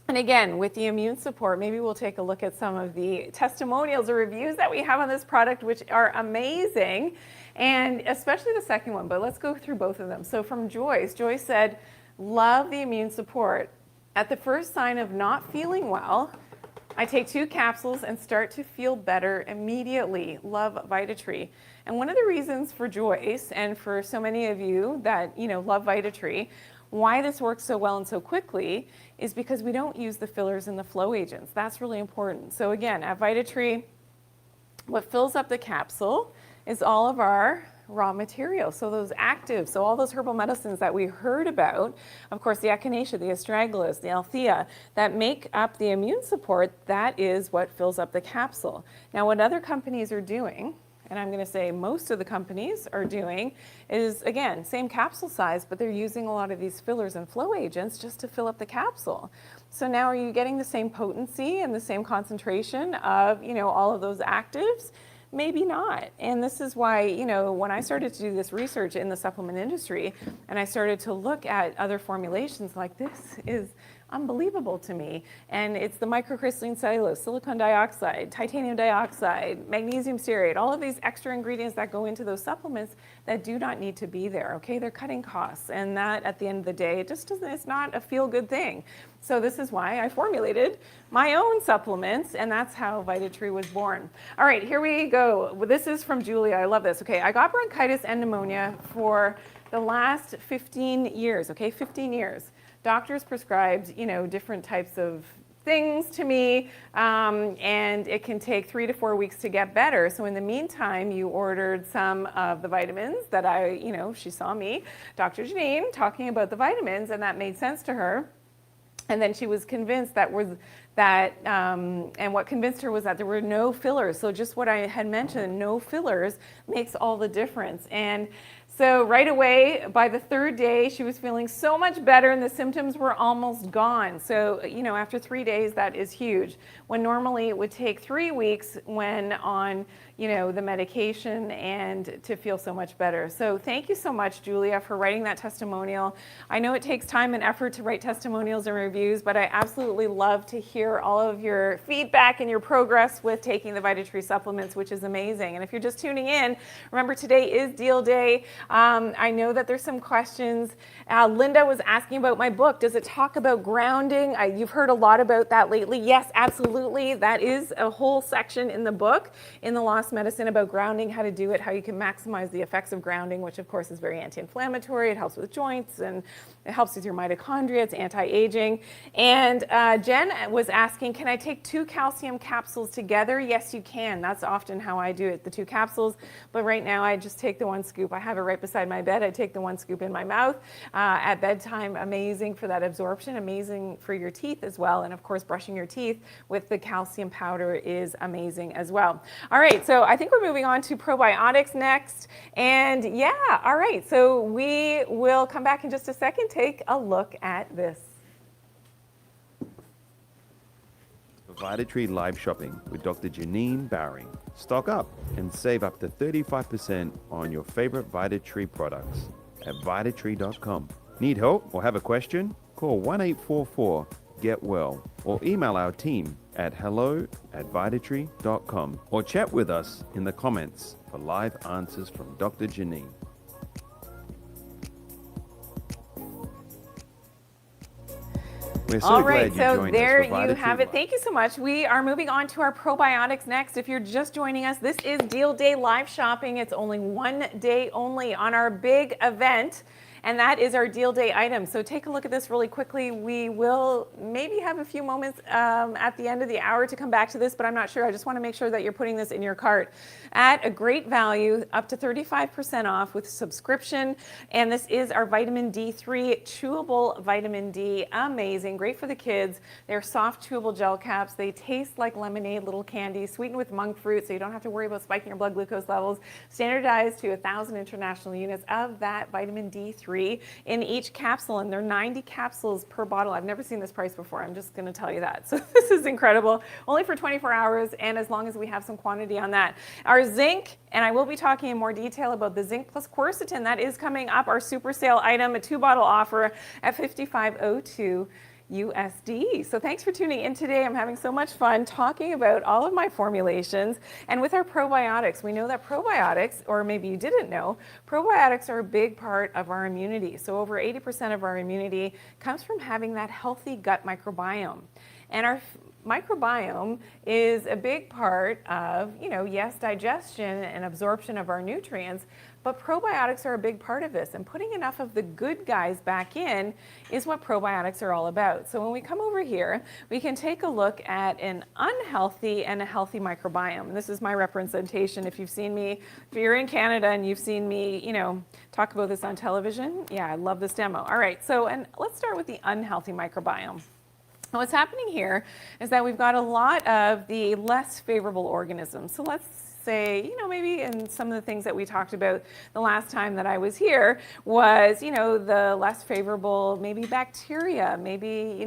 And again, with the immune support, maybe we'll take a look at some of the testimonials or reviews that we have on this product, which are amazing, and especially the second one, but let's go through both of them. So from Joyce, Joyce said, love the immune support. At the first sign of not feeling well, I take 2 capsules and start to feel better immediately. Love Vitatree. And one of the reasons for Joyce and for so many of you that, love Vitatree, why this works so well and so quickly is because we don't use the fillers and the flow agents. That's really important. So again, at Vitatree, what fills up the capsule is all of our raw materials. So those actives, so all those herbal medicines that we heard about, of course, the echinacea, the astragalus, the Althea, that make up the immune support, that is what fills up the capsule. Now, what other companies are doing, and I'm going to say most of the companies are doing, is again, same capsule size, but they're using a lot of these fillers and flow agents just to fill up the capsule. So now are you getting the same potency and the same concentration of, all of those actives? Maybe not. And this is why, when I started to do this research in the supplement industry and I started to look at other formulations, like this is unbelievable to me. And it's the microcrystalline cellulose, silicon dioxide, titanium dioxide, magnesium stearate, all of these extra ingredients that go into those supplements that do not need to be there, okay? They're cutting costs, and that at the end of the day, it just doesn't, it's not a feel-good thing. So this is why I formulated my own supplements, and that's how Vitatree was born. All right, here we go. This is from Julia. I love this. Okay, I got bronchitis and pneumonia for the last 15 years, okay, 15 years. Doctors prescribed, different types of things to me, and it can take 3 to 4 weeks to get better. So in the meantime, you ordered some of the vitamins that she saw me, Dr. Janine, talking about the vitamins, and that made sense to her. And then she was convinced and what convinced her was that there were no fillers. So just what I had mentioned, no fillers makes all the difference. And So right away, by the third day, she was feeling so much better and the symptoms were almost gone. So, after 3 days, that is huge. When normally it would take 3 weeks when on, the medication and to feel so much better. So thank you so much, Julia, for writing that testimonial. I know it takes time and effort to write testimonials and reviews, but I absolutely love to hear all of your feedback and your progress with taking the Vitatree supplements, which is amazing. And if you're just tuning in, remember today is deal day. I know that there's some questions. Linda was asking about my book. Does it talk about grounding? You've heard a lot about that lately. Yes, absolutely. That is a whole section in the book, in the Lost Medicine, about grounding, how to do it, how you can maximize the effects of grounding, which of course is very anti-inflammatory. It helps with joints and it helps with your mitochondria. It's anti-aging. And Jen was asking, can I take 2 calcium capsules together? Yes, you can. That's often how I do it, the 2 capsules. But right now I just take the 1 scoop. I have it right beside my bed. I take the 1 scoop in my mouth at bedtime. Amazing for that absorption, amazing for your teeth as well. And of course, brushing your teeth with the calcium powder is amazing as well. All right, so I think we're moving on to probiotics next. And yeah, all right, so we will come back in just a second. Take a look at this. Vitatree live shopping with Dr. Janine Bowring. Stock up and save up to 35% on your favorite Vitatree products at Vitatree.com. Need help or have a question? Call 1-844-GET-WELL or email our team at hello@Vitatree.com or chat with us in the comments for live answers from Dr. Janine. We're so All glad right, you so joined there us for you Vitatree have it. Live. Thank you so much. We are moving on to our probiotics next. If you're just joining us, this is Deal Day live shopping. It's only 1 day only on our big event, and that is our Deal Day item. So take a look at this really quickly. We will maybe have a few moments at the end of the hour to come back to this, but I'm not sure. I just want to make sure that you're putting this in your cart at a great value, up to 35% off with subscription. And this is our vitamin D3 chewable vitamin D. Amazing, great for the kids. They're soft chewable gel caps. They taste like lemonade, little candy, sweetened with monk fruit, so you don't have to worry about spiking your blood glucose levels. Standardized to 1,000 international units of that vitamin D3 in each capsule, and they're 90 capsules per bottle. I've never seen this price before. I'm just going to tell you that. So this is incredible. Only for 24 hours, and as long as we have some quantity on that. Our zinc, and I will be talking in more detail about the zinc plus quercetin. That is coming up, our super sale item, a 2-bottle offer at $55.02 USD. So thanks for tuning in today. I'm having so much fun talking about all of my formulations. And with our probiotics, we know that probiotics, or maybe you didn't know, probiotics are a big part of our immunity. So over 80% of our immunity comes from having that healthy gut microbiome. And our microbiome is a big part of, yes, digestion and absorption of our nutrients, but probiotics are a big part of this. And putting enough of the good guys back in is what probiotics are all about. So when we come over here, we can take a look at an unhealthy and a healthy microbiome. And this is my representation. If you've seen me, if you're in Canada and you've seen me, talk about this on television, yeah, I love this demo. All right, so and let's start with the unhealthy microbiome. What's happening here is that we've got a lot of the less favorable organisms. So let's say, maybe in some of the things that we talked about the last time that I was here was, the less favorable, maybe bacteria, maybe,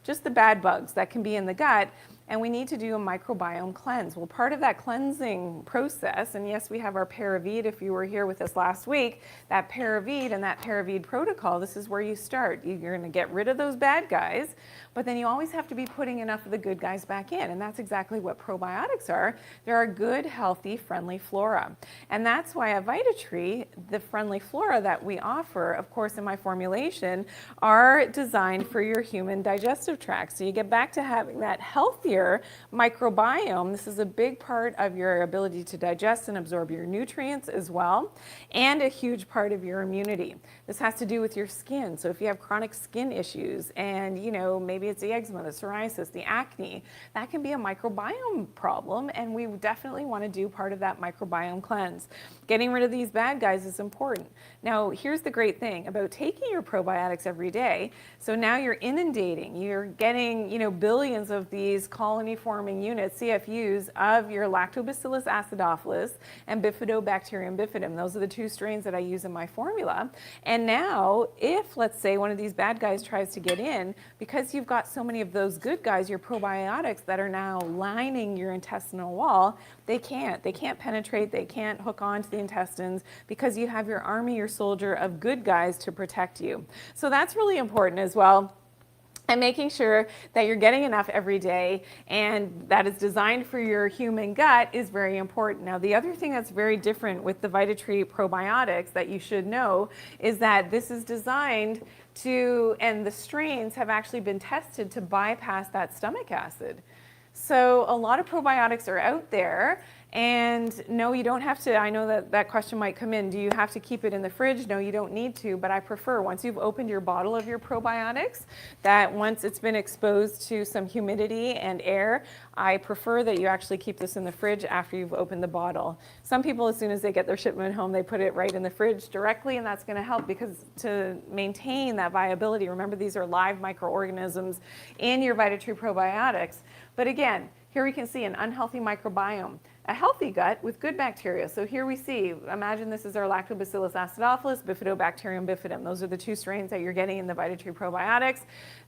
just the bad bugs that can be in the gut. And we need to do a microbiome cleanse. Well, part of that cleansing process, and yes, we have our Paravide, if you were here with us last week, that Paravide and that Paravide protocol, this is where you start. You're going to get rid of those bad guys, but then you always have to be putting enough of the good guys back in. And that's exactly what probiotics are. They're a good, healthy, friendly flora. And that's why at Vitatree, the friendly flora that we offer, of course, in my formulation, are designed for your human digestive tract. So you get back to having that healthier microbiome. This is a big part of your ability to digest and absorb your nutrients as well, and a huge part of your immunity. This has to do with your skin. So if you have chronic skin issues and, maybe it's the eczema, the psoriasis, the acne, that can be a microbiome problem, and we definitely want to do part of that microbiome cleanse. Getting rid of these bad guys is important. Now, here's the great thing about taking your probiotics every day. So now you're inundating, you're getting, billions of these colony-forming units, CFUs, of your Lactobacillus acidophilus and Bifidobacterium bifidum. Those are the two strains that I use in my formula. And now, if, let's say, one of these bad guys tries to get in, because you've got so many of those good guys, your probiotics that are now lining your intestinal wall, they can't penetrate, they can't hook onto the intestines, because you have your army, your soldier of good guys to protect you. So that's really important as well. And making sure that you're getting enough every day and that is designed for your human gut is very important. Now, the other thing that's very different with the Vitatree probiotics that you should know is that this is designed to, and the strains have actually been tested to bypass that stomach acid. So a lot of probiotics are out there, and no, you don't have to. I know that that question might come in. Do you have to keep it in the fridge? No, you don't need to, but I prefer, once you've opened your bottle of your probiotics, that once it's been exposed to some humidity and air, I prefer that you actually keep this in the fridge after you've opened the bottle. Some people, as soon as they get their shipment home, they put it right in the fridge directly, and that's going to help, because to maintain that viability, remember, these are live microorganisms in your Vitatree probiotics. But again, here we can see an unhealthy microbiome, a healthy gut with good bacteria. So here we see, imagine this is our Lactobacillus acidophilus, Bifidobacterium bifidum. Those are the two strains that you're getting in the Vitatree probiotics.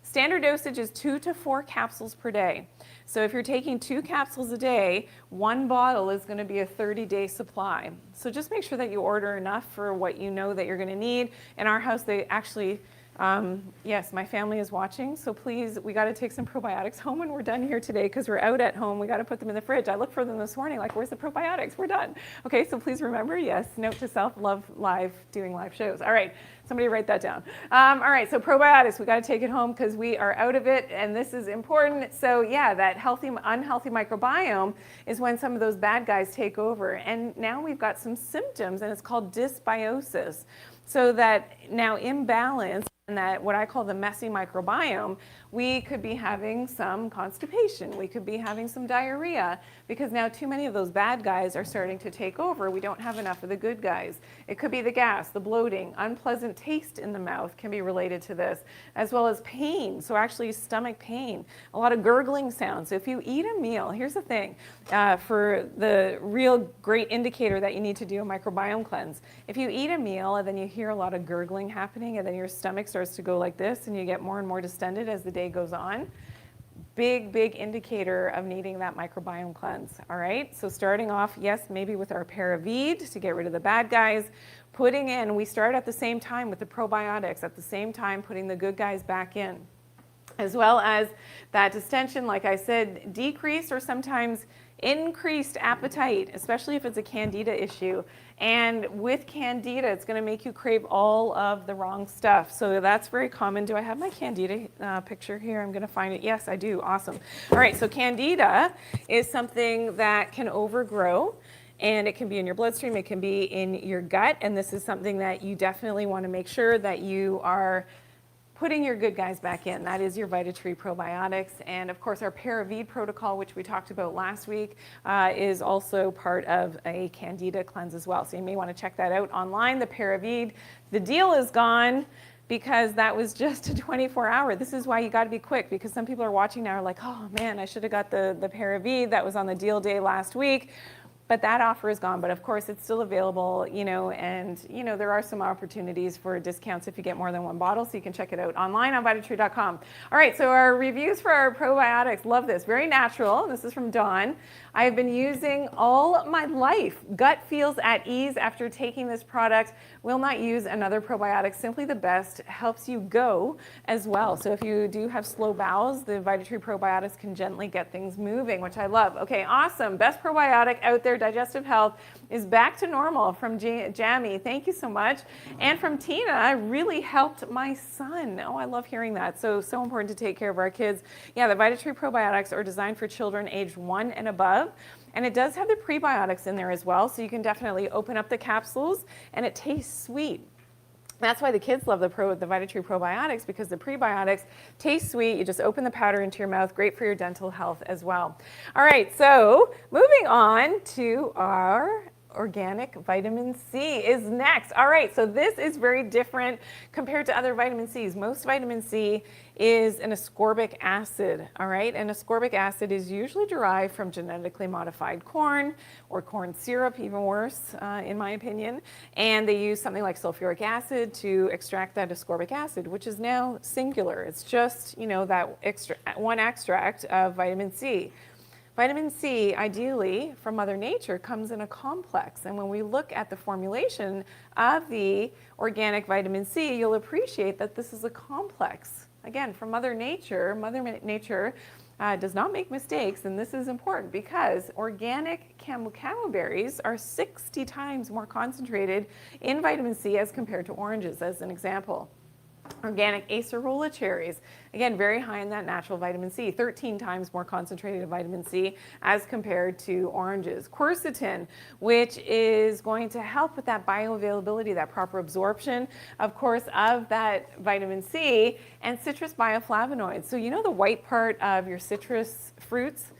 Standard dosage is 2 to 4 capsules per day. So if you're taking 2 capsules a day, 1 bottle is going to be a 30-day supply. So just make sure that you order enough for what you know that you're going to need. In our house, they actually, yes, my family is watching, so please, we got to take some probiotics home when we're done here today, because we're out at home. We got to put them in the fridge. I looked for them this morning, like, where's the probiotics? We're done. Okay, so please remember, yes, note to self, love doing live shows. All right, somebody write that down. All right, so probiotics, we got to take it home because we are out of it, and this is important. So yeah, that healthy, unhealthy microbiome is when some of those bad guys take over. And now we've got some symptoms, and it's called dysbiosis. So that now imbalance, and that what I call the messy microbiome, we could be having some constipation, we could be having some diarrhea, because now too many of those bad guys are starting to take over. We don't have enough of the good guys. It could be the gas, the bloating, unpleasant taste in the mouth can be related to this, as well as pain, so actually stomach pain, a lot of gurgling sounds. So if you eat a meal, here's the thing, for the real great indicator that you need to do a microbiome cleanse. If you eat a meal and then you hear a lot of gurgling happening, and then your stomach starts to go like this, and you get more and more distended as the day goes on, big indicator of needing that microbiome cleanse. All right, so starting off, yes, maybe with our Paravide to get rid of the bad guys, putting in, we start at the same time with the probiotics, at the same time putting the good guys back in, as well as that distension, like I said, decreased or sometimes increased appetite, especially if it's a candida issue. And with candida, it's going to make you crave all of the wrong stuff. So that's very common. Do I have my candida picture here? I'm going to find it. Yes, I do. Awesome. All right, so candida is something that can overgrow, and it can be in your bloodstream, it can be in your gut, and this is something that you definitely want to make sure that you are putting your good guys back in. That is your Vitatree probiotics. And of course, our Paravide protocol, which we talked about last week, is also part of a candida cleanse as well. So you may want to check that out online, the Paravide. The deal is gone because that was just a 24-hour. This is why you got to be quick, because some people are watching now are like, oh man, I should have got the Paravide that was on the deal day last week. But that offer is gone. But of course, it's still available, you know, and you know, there are some opportunities for discounts if you get more than 1 bottle, so you can check it out online on Vitatree.com. All right, so our reviews for our probiotics, love this, very natural. This is from Dawn. I have been using all my life. Gut feels at ease after taking this product. Will not use another probiotic. Simply the best. Helps you go as well. So if you do have slow bowels, the Vitatree probiotics can gently get things moving, which I love. Okay, awesome. Best probiotic out there. Digestive health is back to normal from Jamie. Thank you so much. And from Tina, really helped my son. Oh, I love hearing that. So important to take care of our kids. Yeah, the Vitatree probiotics are designed for children aged 1 and above. And it does have the prebiotics in there as well, so you can definitely open up the capsules, and it tastes sweet. That's why the kids love the Vitatree probiotics, because the prebiotics taste sweet. You just open the powder into your mouth. Great for your dental health as well. All right, so moving on to our organic vitamin C is next. All right, so this is very different compared to other vitamin Cs. Most vitamin C is an ascorbic acid, all right? And ascorbic acid is usually derived from genetically modified corn or corn syrup, even worse, in my opinion. And they use something like sulfuric acid to extract that ascorbic acid, which is now singular. It's just, that one extract of vitamin C. Vitamin C, ideally, from Mother Nature, comes in a complex. And when we look at the formulation of the organic vitamin C, you'll appreciate that this is a complex. Again, from Mother Nature does not make mistakes, and this is important because organic camo berries are 60 times more concentrated in vitamin C as compared to oranges, as an example. Organic acerola cherries, again, very high in that natural vitamin C, 13 times more concentrated in vitamin C as compared to oranges. Quercetin, which is going to help with that bioavailability, that proper absorption, of course, of that vitamin C, and citrus bioflavonoids. So the white part of your citrus fruits,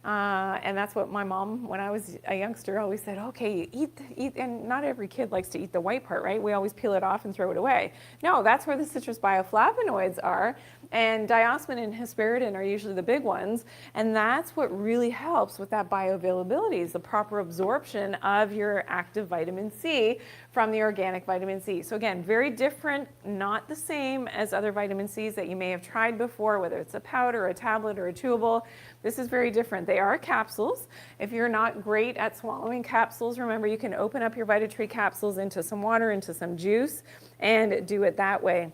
and that's what my mom, when I was a youngster, always said, okay, eat, and not every kid likes to eat the white part, right? We always peel it off and throw it away. No, that's where the citrus bioflavonoids are, and diosmin and hesperidin are usually the big ones, and that's what really helps with that bioavailability, is the proper absorption of your active vitamin C from the organic vitamin C. So again, very different, not the same as other vitamin Cs that you may have tried before, whether it's a powder, a tablet, or a chewable. This is very different. They are capsules. If you're not great at swallowing capsules, remember you can open up your Vitatree capsules into some water, into some juice, and do it that way.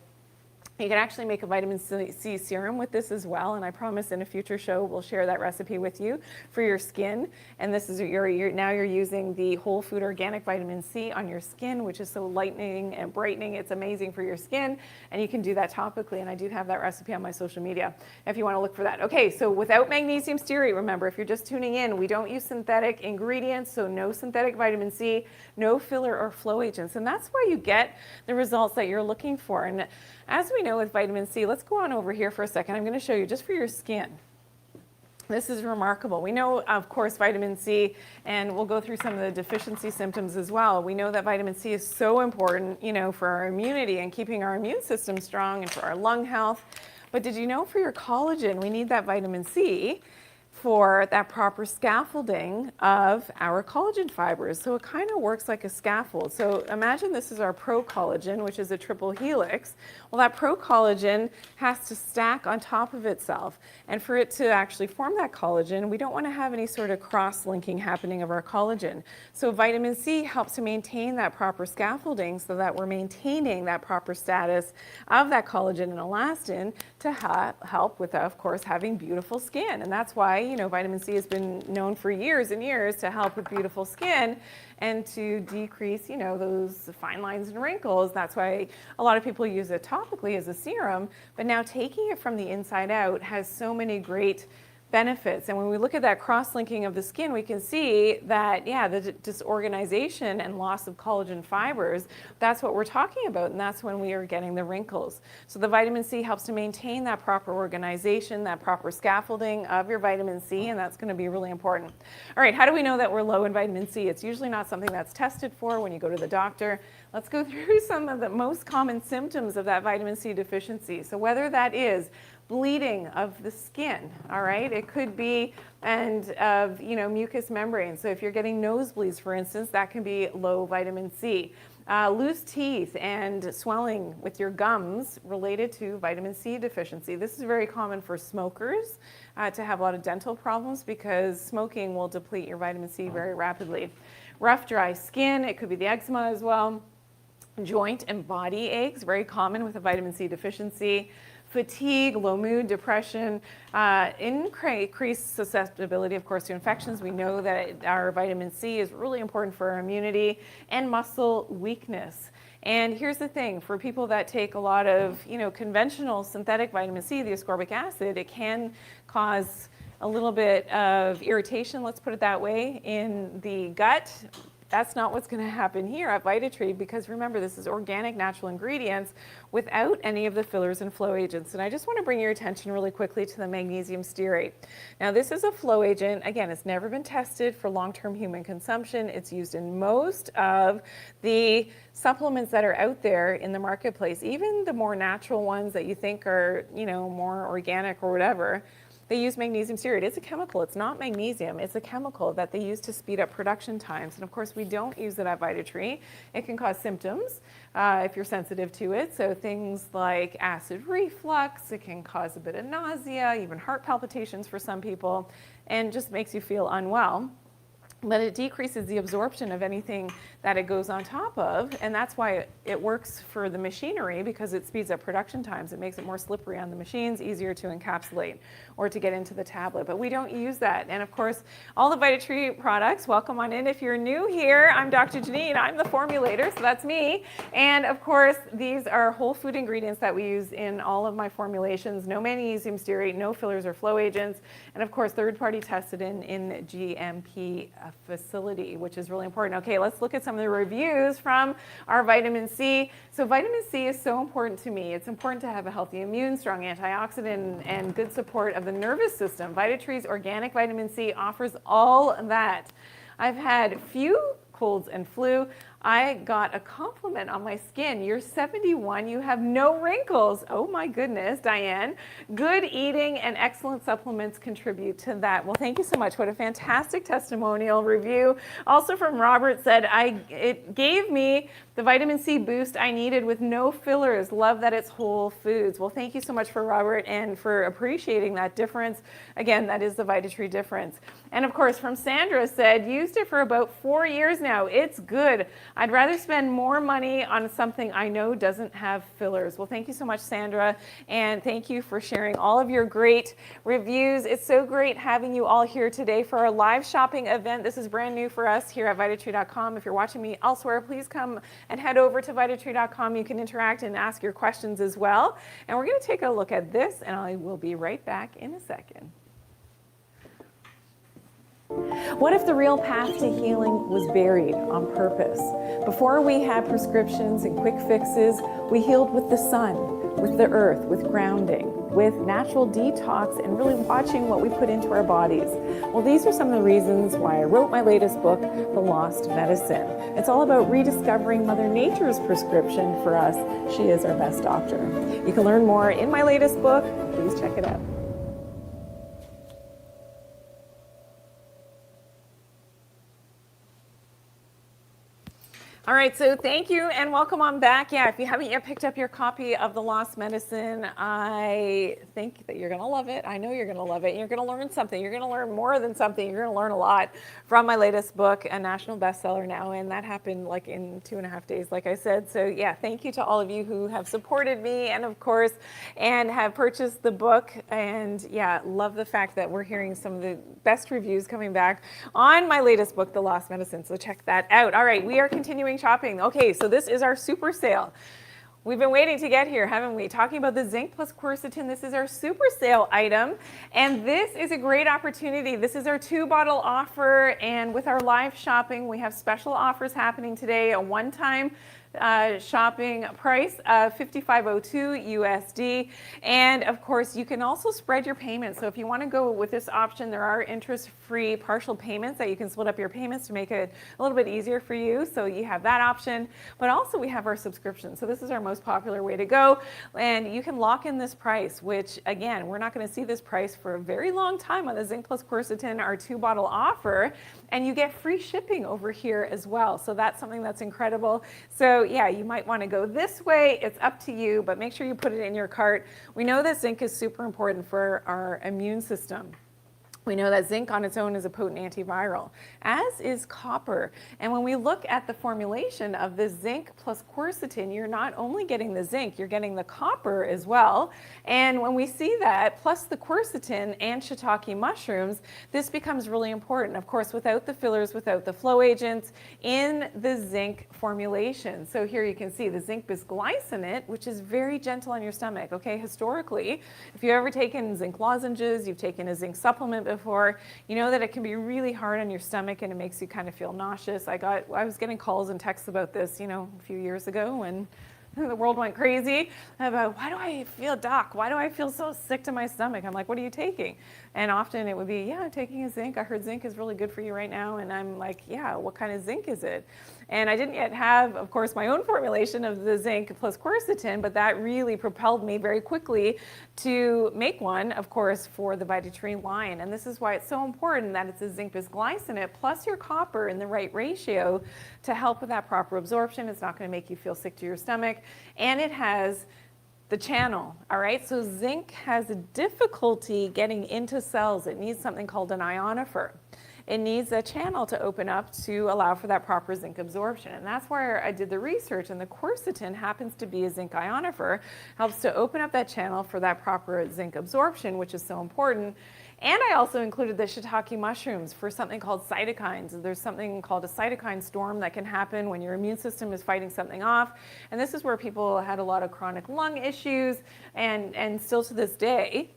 You can actually make a vitamin C serum with this as well, and I promise in a future show we'll share that recipe with you for your skin. And this is now you're using the whole food organic vitamin C on your skin, which is so lightening and brightening. It's amazing for your skin, and you can do that topically, and I do have that recipe on my social media if you want to look for that. Okay, so without magnesium stearate, remember, if you're just tuning in, we don't use synthetic ingredients, so no synthetic vitamin C, no filler or flow agents, and that's why you get the results that you're looking for. And as we know with vitamin C, let's go on over here for a second. I'm going to show you just for your skin. This is remarkable. We know, of course, vitamin C, and we'll go through some of the deficiency symptoms as well. We know that vitamin C is so important, for our immunity and keeping our immune system strong and for our lung health. But did you know for your collagen, we need that vitamin C for that proper scaffolding of our collagen fibers. So it kind of works like a scaffold. So imagine this is our pro-collagen, which is a triple helix. Well, that pro-collagen has to stack on top of itself. And for it to actually form that collagen, we don't want to have any sort of cross-linking happening of our collagen. So vitamin C helps to maintain that proper scaffolding so that we're maintaining that proper status of that collagen and elastin to help with, of course, having beautiful skin. And that's why vitamin C has been known for years and years to help with beautiful skin and to decrease, those fine lines and wrinkles. That's why a lot of people use it topically as a serum, but now taking it from the inside out has so many great benefits. And when we look at that cross-linking of the skin, we can see that, the disorganization and loss of collagen fibers, that's what we're talking about, and that's when we are getting the wrinkles. So the vitamin C helps to maintain that proper organization, that proper scaffolding of your vitamin C, and that's going to be really important. All right, how do we know that we're low in vitamin C? It's usually not something that's tested for when you go to the doctor. Let's go through some of the most common symptoms of that vitamin C deficiency. So whether that is bleeding of the skin, all right? It could be, and of, mucous membrane. So if you're getting nosebleeds, for instance, that can be low vitamin C. Loose teeth and swelling with your gums related to vitamin C deficiency. This is very common for smokers to have a lot of dental problems because smoking will deplete your vitamin C very rapidly. Rough, dry skin, it could be the eczema as well. Joint and body aches, very common with a vitamin C deficiency. Fatigue, low mood, depression, increased susceptibility, of course, to infections. We know that our vitamin C is really important for our immunity, and muscle weakness. And here's the thing, for people that take a lot of, conventional synthetic vitamin C, the ascorbic acid, it can cause a little bit of irritation, let's put it that way, in the gut, that's not what's going to happen here at Vitatree, because remember, this is organic, natural ingredients without any of the fillers and flow agents. And I just want to bring your attention really quickly to the magnesium stearate. Now, this is a flow agent. Again, it's never been tested for long-term human consumption. It's used in most of the supplements that are out there in the marketplace, even the more natural ones that you think are, more organic or whatever. They use magnesium stearate. It's a chemical. It's not magnesium. It's a chemical that they use to speed up production times. And of course, we don't use it at Vitatree. It can cause symptoms if you're sensitive to it. So things like acid reflux, it can cause a bit of nausea, even heart palpitations for some people, and just makes you feel unwell. But it decreases the absorption of anything that it goes on top of, and that's why it works for the machinery, because it speeds up production times. It makes it more slippery on the machines, easier to encapsulate or to get into the tablet. But we don't use that. And of course, all the Vitatree products, welcome on in. If you're new here, I'm Dr. Janine. I'm the formulator, so that's me. And of course, these are whole food ingredients that we use in all of my formulations. No magnesium stearate, no fillers or flow agents, and of course, third-party tested in GMP facility, which is really important. Okay, let's look at some of the reviews from our vitamin C. So vitamin C is so important to me. It's important to have a healthy immune, strong antioxidant, and good support of the nervous system. Vitatree's organic vitamin C offers all that. I've had few colds and flu. I got a compliment on my skin. You're 71, you have no wrinkles. Oh my goodness, Diane. Good eating and excellent supplements contribute to that. Well, thank you so much. What a fantastic testimonial review. Also from Robert said, it gave me the vitamin C boost I needed with no fillers. Love that it's whole foods. Well, thank you so much for Robert and for appreciating that difference. Again, that is the Vitatree difference. And of course, from Sandra said, used it for about 4 years now. It's good. I'd rather spend more money on something I know doesn't have fillers. Well, thank you so much, Sandra, and thank you for sharing all of your great reviews. It's so great having you all here today for our live shopping event. This is brand new for us here at Vitatree.com. If you're watching me elsewhere, please come and head over to Vitatree.com. You can interact and ask your questions as well. And we're going to take a look at this, and I will be right back in a second. What if the real path to healing was buried on purpose? Before we had prescriptions and quick fixes, we healed with the sun, with the earth, with grounding, with natural detox, and really watching what we put into our bodies. Well, these are some of the reasons why I wrote my latest book, The Lost Medicine. It's all about rediscovering Mother Nature's prescription for us. She is our best doctor. You can learn more in my latest book. Please check it out. All right, so thank you and welcome on back. Yeah, if you haven't yet picked up your copy of The Lost Medicine, I think that you're going to love it. I know you're going to love it. You're going to learn something. You're going to learn more than something. You're going to learn a lot from my latest book, a national bestseller now, and that happened like in 2.5 days, like I said. So yeah, thank you to all of you who have supported me and of course, and have purchased the book. And yeah, love the fact that we're hearing some of the best reviews coming back on my latest book, The Lost Medicine. So check that out. All right, we are continuing shopping. Okay, so this is our super sale. We've been waiting to get here, haven't we? Talking about the zinc plus quercetin. This is our super sale item, and this is a great opportunity. This is our 2-bottle offer, and with our live shopping, we have special offers happening today, a one-time shopping price of $55.02 USD. And of course, you can also spread your payments. So if you want to go with this option, there are interest-free partial payments that you can split up your payments to make it a little bit easier for you. So you have that option. But also we have our subscription. So this is our most popular way to go. And you can lock in this price, which again, we're not going to see this price for a very long time on the Zinc plus Quercetin, our 2-bottle offer. And you get free shipping over here as well. So that's something that's incredible. So yeah, you might want to go this way. It's up to you, but make sure you put it in your cart. We know that zinc is super important for our immune system. We know that zinc on its own is a potent antiviral, as is copper. And when we look at the formulation of the zinc plus quercetin, you're not only getting the zinc, you're getting the copper as well. And when we see that, plus the quercetin and shiitake mushrooms, this becomes really important. Of course, without the fillers, without the flow agents in the zinc formulation. So here you can see the zinc bisglycinate, which is very gentle on your stomach. Okay, historically, if you've ever taken zinc lozenges, you've taken a zinc supplement before, you know that it can be really hard on your stomach and it makes you kind of feel nauseous. I was getting calls and texts about this, a few years ago when the world went crazy about, why do I feel, doc, why do I feel so sick to my stomach? I'm like, what are you taking? And often it would be, I'm taking a zinc. I heard zinc is really good for you right now. And I'm like, yeah, what kind of zinc is it? And I didn't yet have, of course, my own formulation of the zinc plus quercetin, but that really propelled me very quickly to make one, of course, for the Vitatree line. And this is why it's so important that it's a zinc bisglycinate plus your copper in the right ratio to help with that proper absorption. It's not going to make you feel sick to your stomach. And it has the channel, all right? So zinc has a difficulty getting into cells. It needs something called an ionophore. It needs a channel to open up to allow for that proper zinc absorption. And that's where I did the research, and the quercetin happens to be a zinc ionophore, helps to open up that channel for that proper zinc absorption, which is so important. And I also included the shiitake mushrooms for something called cytokines. There's something called a cytokine storm that can happen when your immune system is fighting something off. And this is where people had a lot of chronic lung issues, and still to this day,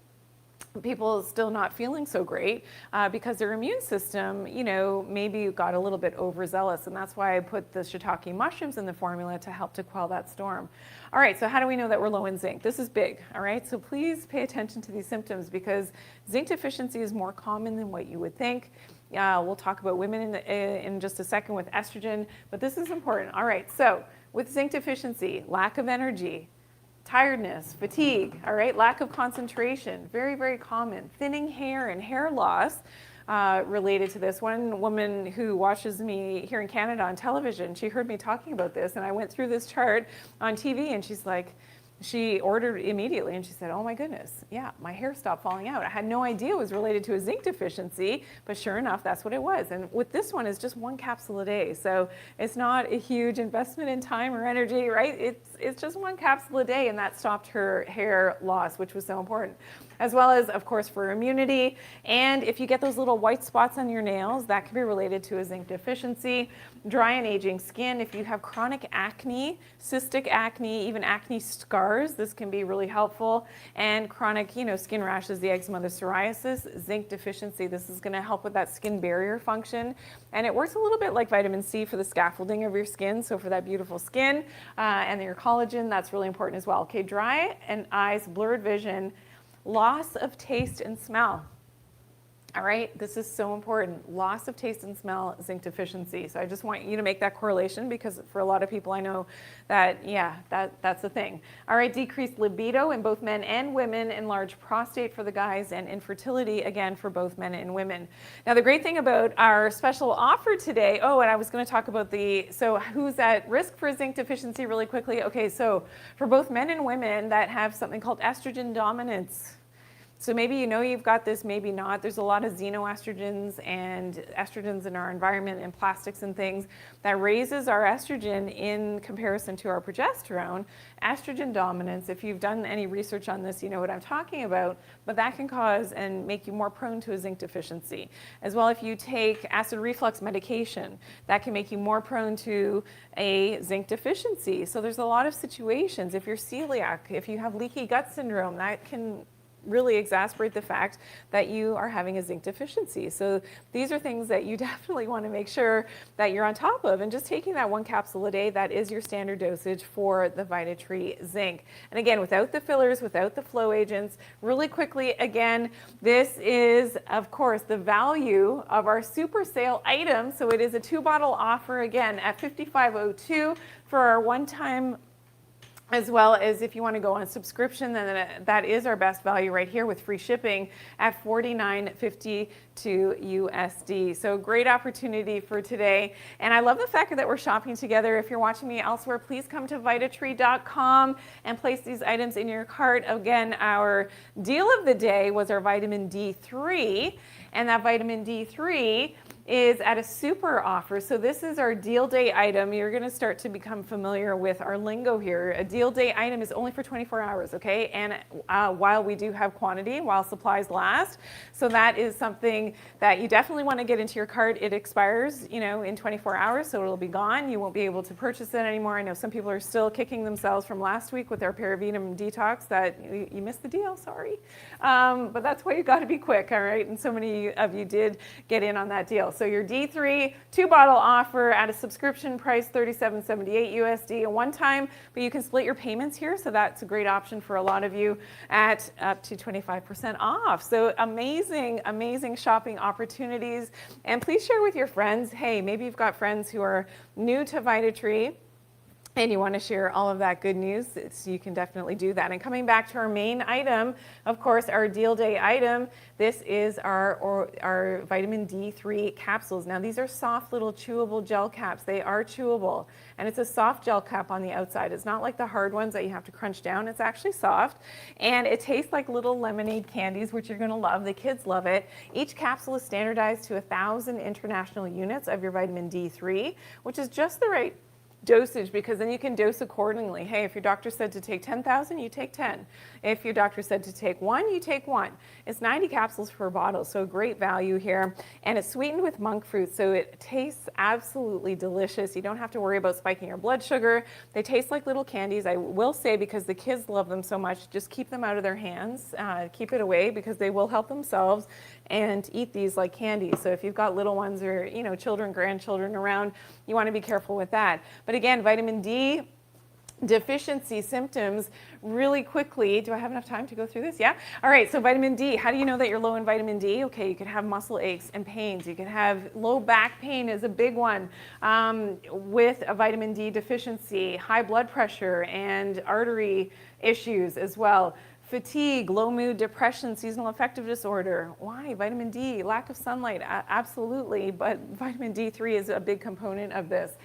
people still not feeling so great because their immune system, maybe got a little bit overzealous. And that's why I put the shiitake mushrooms in the formula to help to quell that storm. All right, so how do we know that we're low in zinc? This is big, all right? So please pay attention to these symptoms because zinc deficiency is more common than what you would think. We'll talk about women in just a second with estrogen, but this is important. All right, so with zinc deficiency, lack of energy, tiredness, fatigue, all right, lack of concentration, very, very common. Thinning hair and hair loss related to this. One woman who watches me here in Canada on television, she heard me talking about this, and I went through this chart on TV, and she's like, she ordered immediately and she said, oh my goodness, yeah, my hair stopped falling out. I had no idea it was related to a zinc deficiency, but sure enough, that's what it was. And with this one, it's just 1 capsule a day. So it's not a huge investment in time or energy, right? It's just 1 capsule a day, and that stopped her hair loss, which was so important. As well as, of course, for immunity. And if you get those little white spots on your nails, that can be related to a zinc deficiency. Dry and aging skin. If you have chronic acne, cystic acne, even acne scars, this can be really helpful. And chronic, skin rashes, the eczema, the psoriasis, zinc deficiency. This is going to help with that skin barrier function. And it works a little bit like vitamin C for the scaffolding of your skin. So for that beautiful skin and your collagen, that's really important as well. Okay, dry and eyes, blurred vision, loss of taste and smell. All right, this is so important. Loss of taste and smell, zinc deficiency. So I just want you to make that correlation because for a lot of people I know that, that's a thing. All right, decreased libido in both men and women, enlarged prostate for the guys, and infertility, again, for both men and women. Now, the great thing about our special offer today, and I was gonna talk about so who's at risk for zinc deficiency really quickly? Okay, so for both men and women that have something called estrogen dominance. So maybe you've got this, maybe not. There's a lot of xenoestrogens and estrogens in our environment and plastics and things that raises our estrogen in comparison to our progesterone. Estrogen dominance, if you've done any research on this, you know what I'm talking about, but that can cause and make you more prone to a zinc deficiency. As well, if you take acid reflux medication, that can make you more prone to a zinc deficiency. So there's a lot of situations. If you're celiac, if you have leaky gut syndrome, that can really exacerbate the fact that you are having a zinc deficiency. So these are things that you definitely want to make sure that you're on top of, and just taking that 1 capsule a day, that is your standard dosage for the Vitatree zinc. And again, without the fillers, without the flow agents. Really quickly, again, this is, of course, the value of our super sale item. So it is a 2-bottle offer, again, at $55.02 for our one-time, as well as if you want to go on subscription, then that is our best value right here with free shipping at $49.52 USD. So great opportunity for today. And I love the fact that we're shopping together. If you're watching me elsewhere, please come to Vitatree.com and place these items in your cart. Again, our deal of the day was our vitamin D3, and that vitamin D3 is at a super offer. So this is our deal day item. You're going to start to become familiar with our lingo here. A deal day item is only for 24 hours, okay? And while we do have quantity, while supplies last. So that is something that you definitely want to get into your cart. It expires, in 24 hours, so it'll be gone. You won't be able to purchase it anymore. I know some people are still kicking themselves from last week with their Paravenum detox that you missed the deal, sorry. But that's why you got to be quick, all right? And so many of you did get in on that deal. So your D3 2-bottle offer at a subscription price, $37.78 USD, a one-time, but you can split your payments here. So that's a great option for a lot of you at up to 25% off. So amazing, amazing shopping opportunities. And please share with your friends. Hey, maybe you've got friends who are new to Vitatree and you want to share all of that good news, so you can definitely do that. And coming back to our main item, of course, our deal day item, this is our vitamin D3 capsules. Now, these are soft little chewable gel caps. They are chewable, and it's a soft gel cap on the outside. It's not like the hard ones that you have to crunch down. It's actually soft, and it tastes like little lemonade candies, which you're going to love. The kids love it. Each capsule is standardized to 1,000 international units of your vitamin D3, which is just the right dosage, because then you can dose accordingly. Hey, if your doctor said to take 10,000, you take 10. If your doctor said to take 1, you take 1. It's 90 capsules per bottle, so great value here. And it's sweetened with monk fruit, so it tastes absolutely delicious. You don't have to worry about spiking your blood sugar. They taste like little candies. I will say, because the kids love them so much, just keep them out of their hands. Keep it away, because they will help themselves and eat these like candy. So if you've got little ones or children, grandchildren around, you want to be careful with that. But again, vitamin D deficiency symptoms really quickly. Do I have enough time to go through this? Yeah? All right, so vitamin D. How do you know that you're low in vitamin D? Okay, you could have muscle aches and pains. You could have low back pain is a big one with a vitamin D deficiency, high blood pressure and artery issues as well. Fatigue, low mood, depression, seasonal affective disorder. Why? Vitamin D, lack of sunlight, absolutely, but vitamin D3 is a big component of this.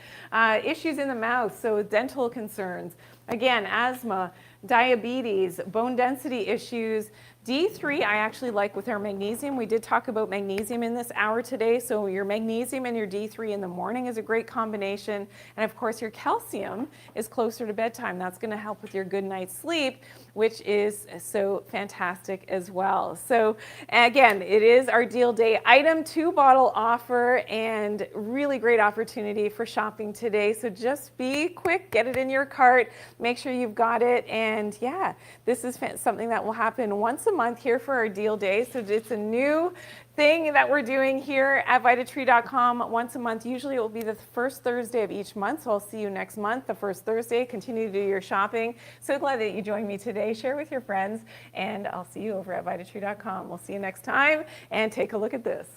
Issues in the mouth, so dental concerns. Again, asthma, diabetes, bone density issues. D3 I actually like with our magnesium. We did talk about magnesium in this hour today, so your magnesium and your D3 in the morning is a great combination. And of course your calcium is closer to bedtime. That's going to help with your good night's sleep, which is so fantastic as well. So again, it is our deal day item, 2-bottle offer, and really great opportunity for shopping today. So just be quick, get it in your cart, make sure you've got it. And yeah, this is something that will happen once a month here for our deal day. So it's a new thing that we're doing here at Vitatree.com once a month. Usually it will be the first Thursday of each month. So I'll see you next month, the first Thursday. Continue to do your shopping. So glad that you joined me today. Share with your friends, and I'll see you over at Vitatree.com. We'll see you next time, and take a look at this.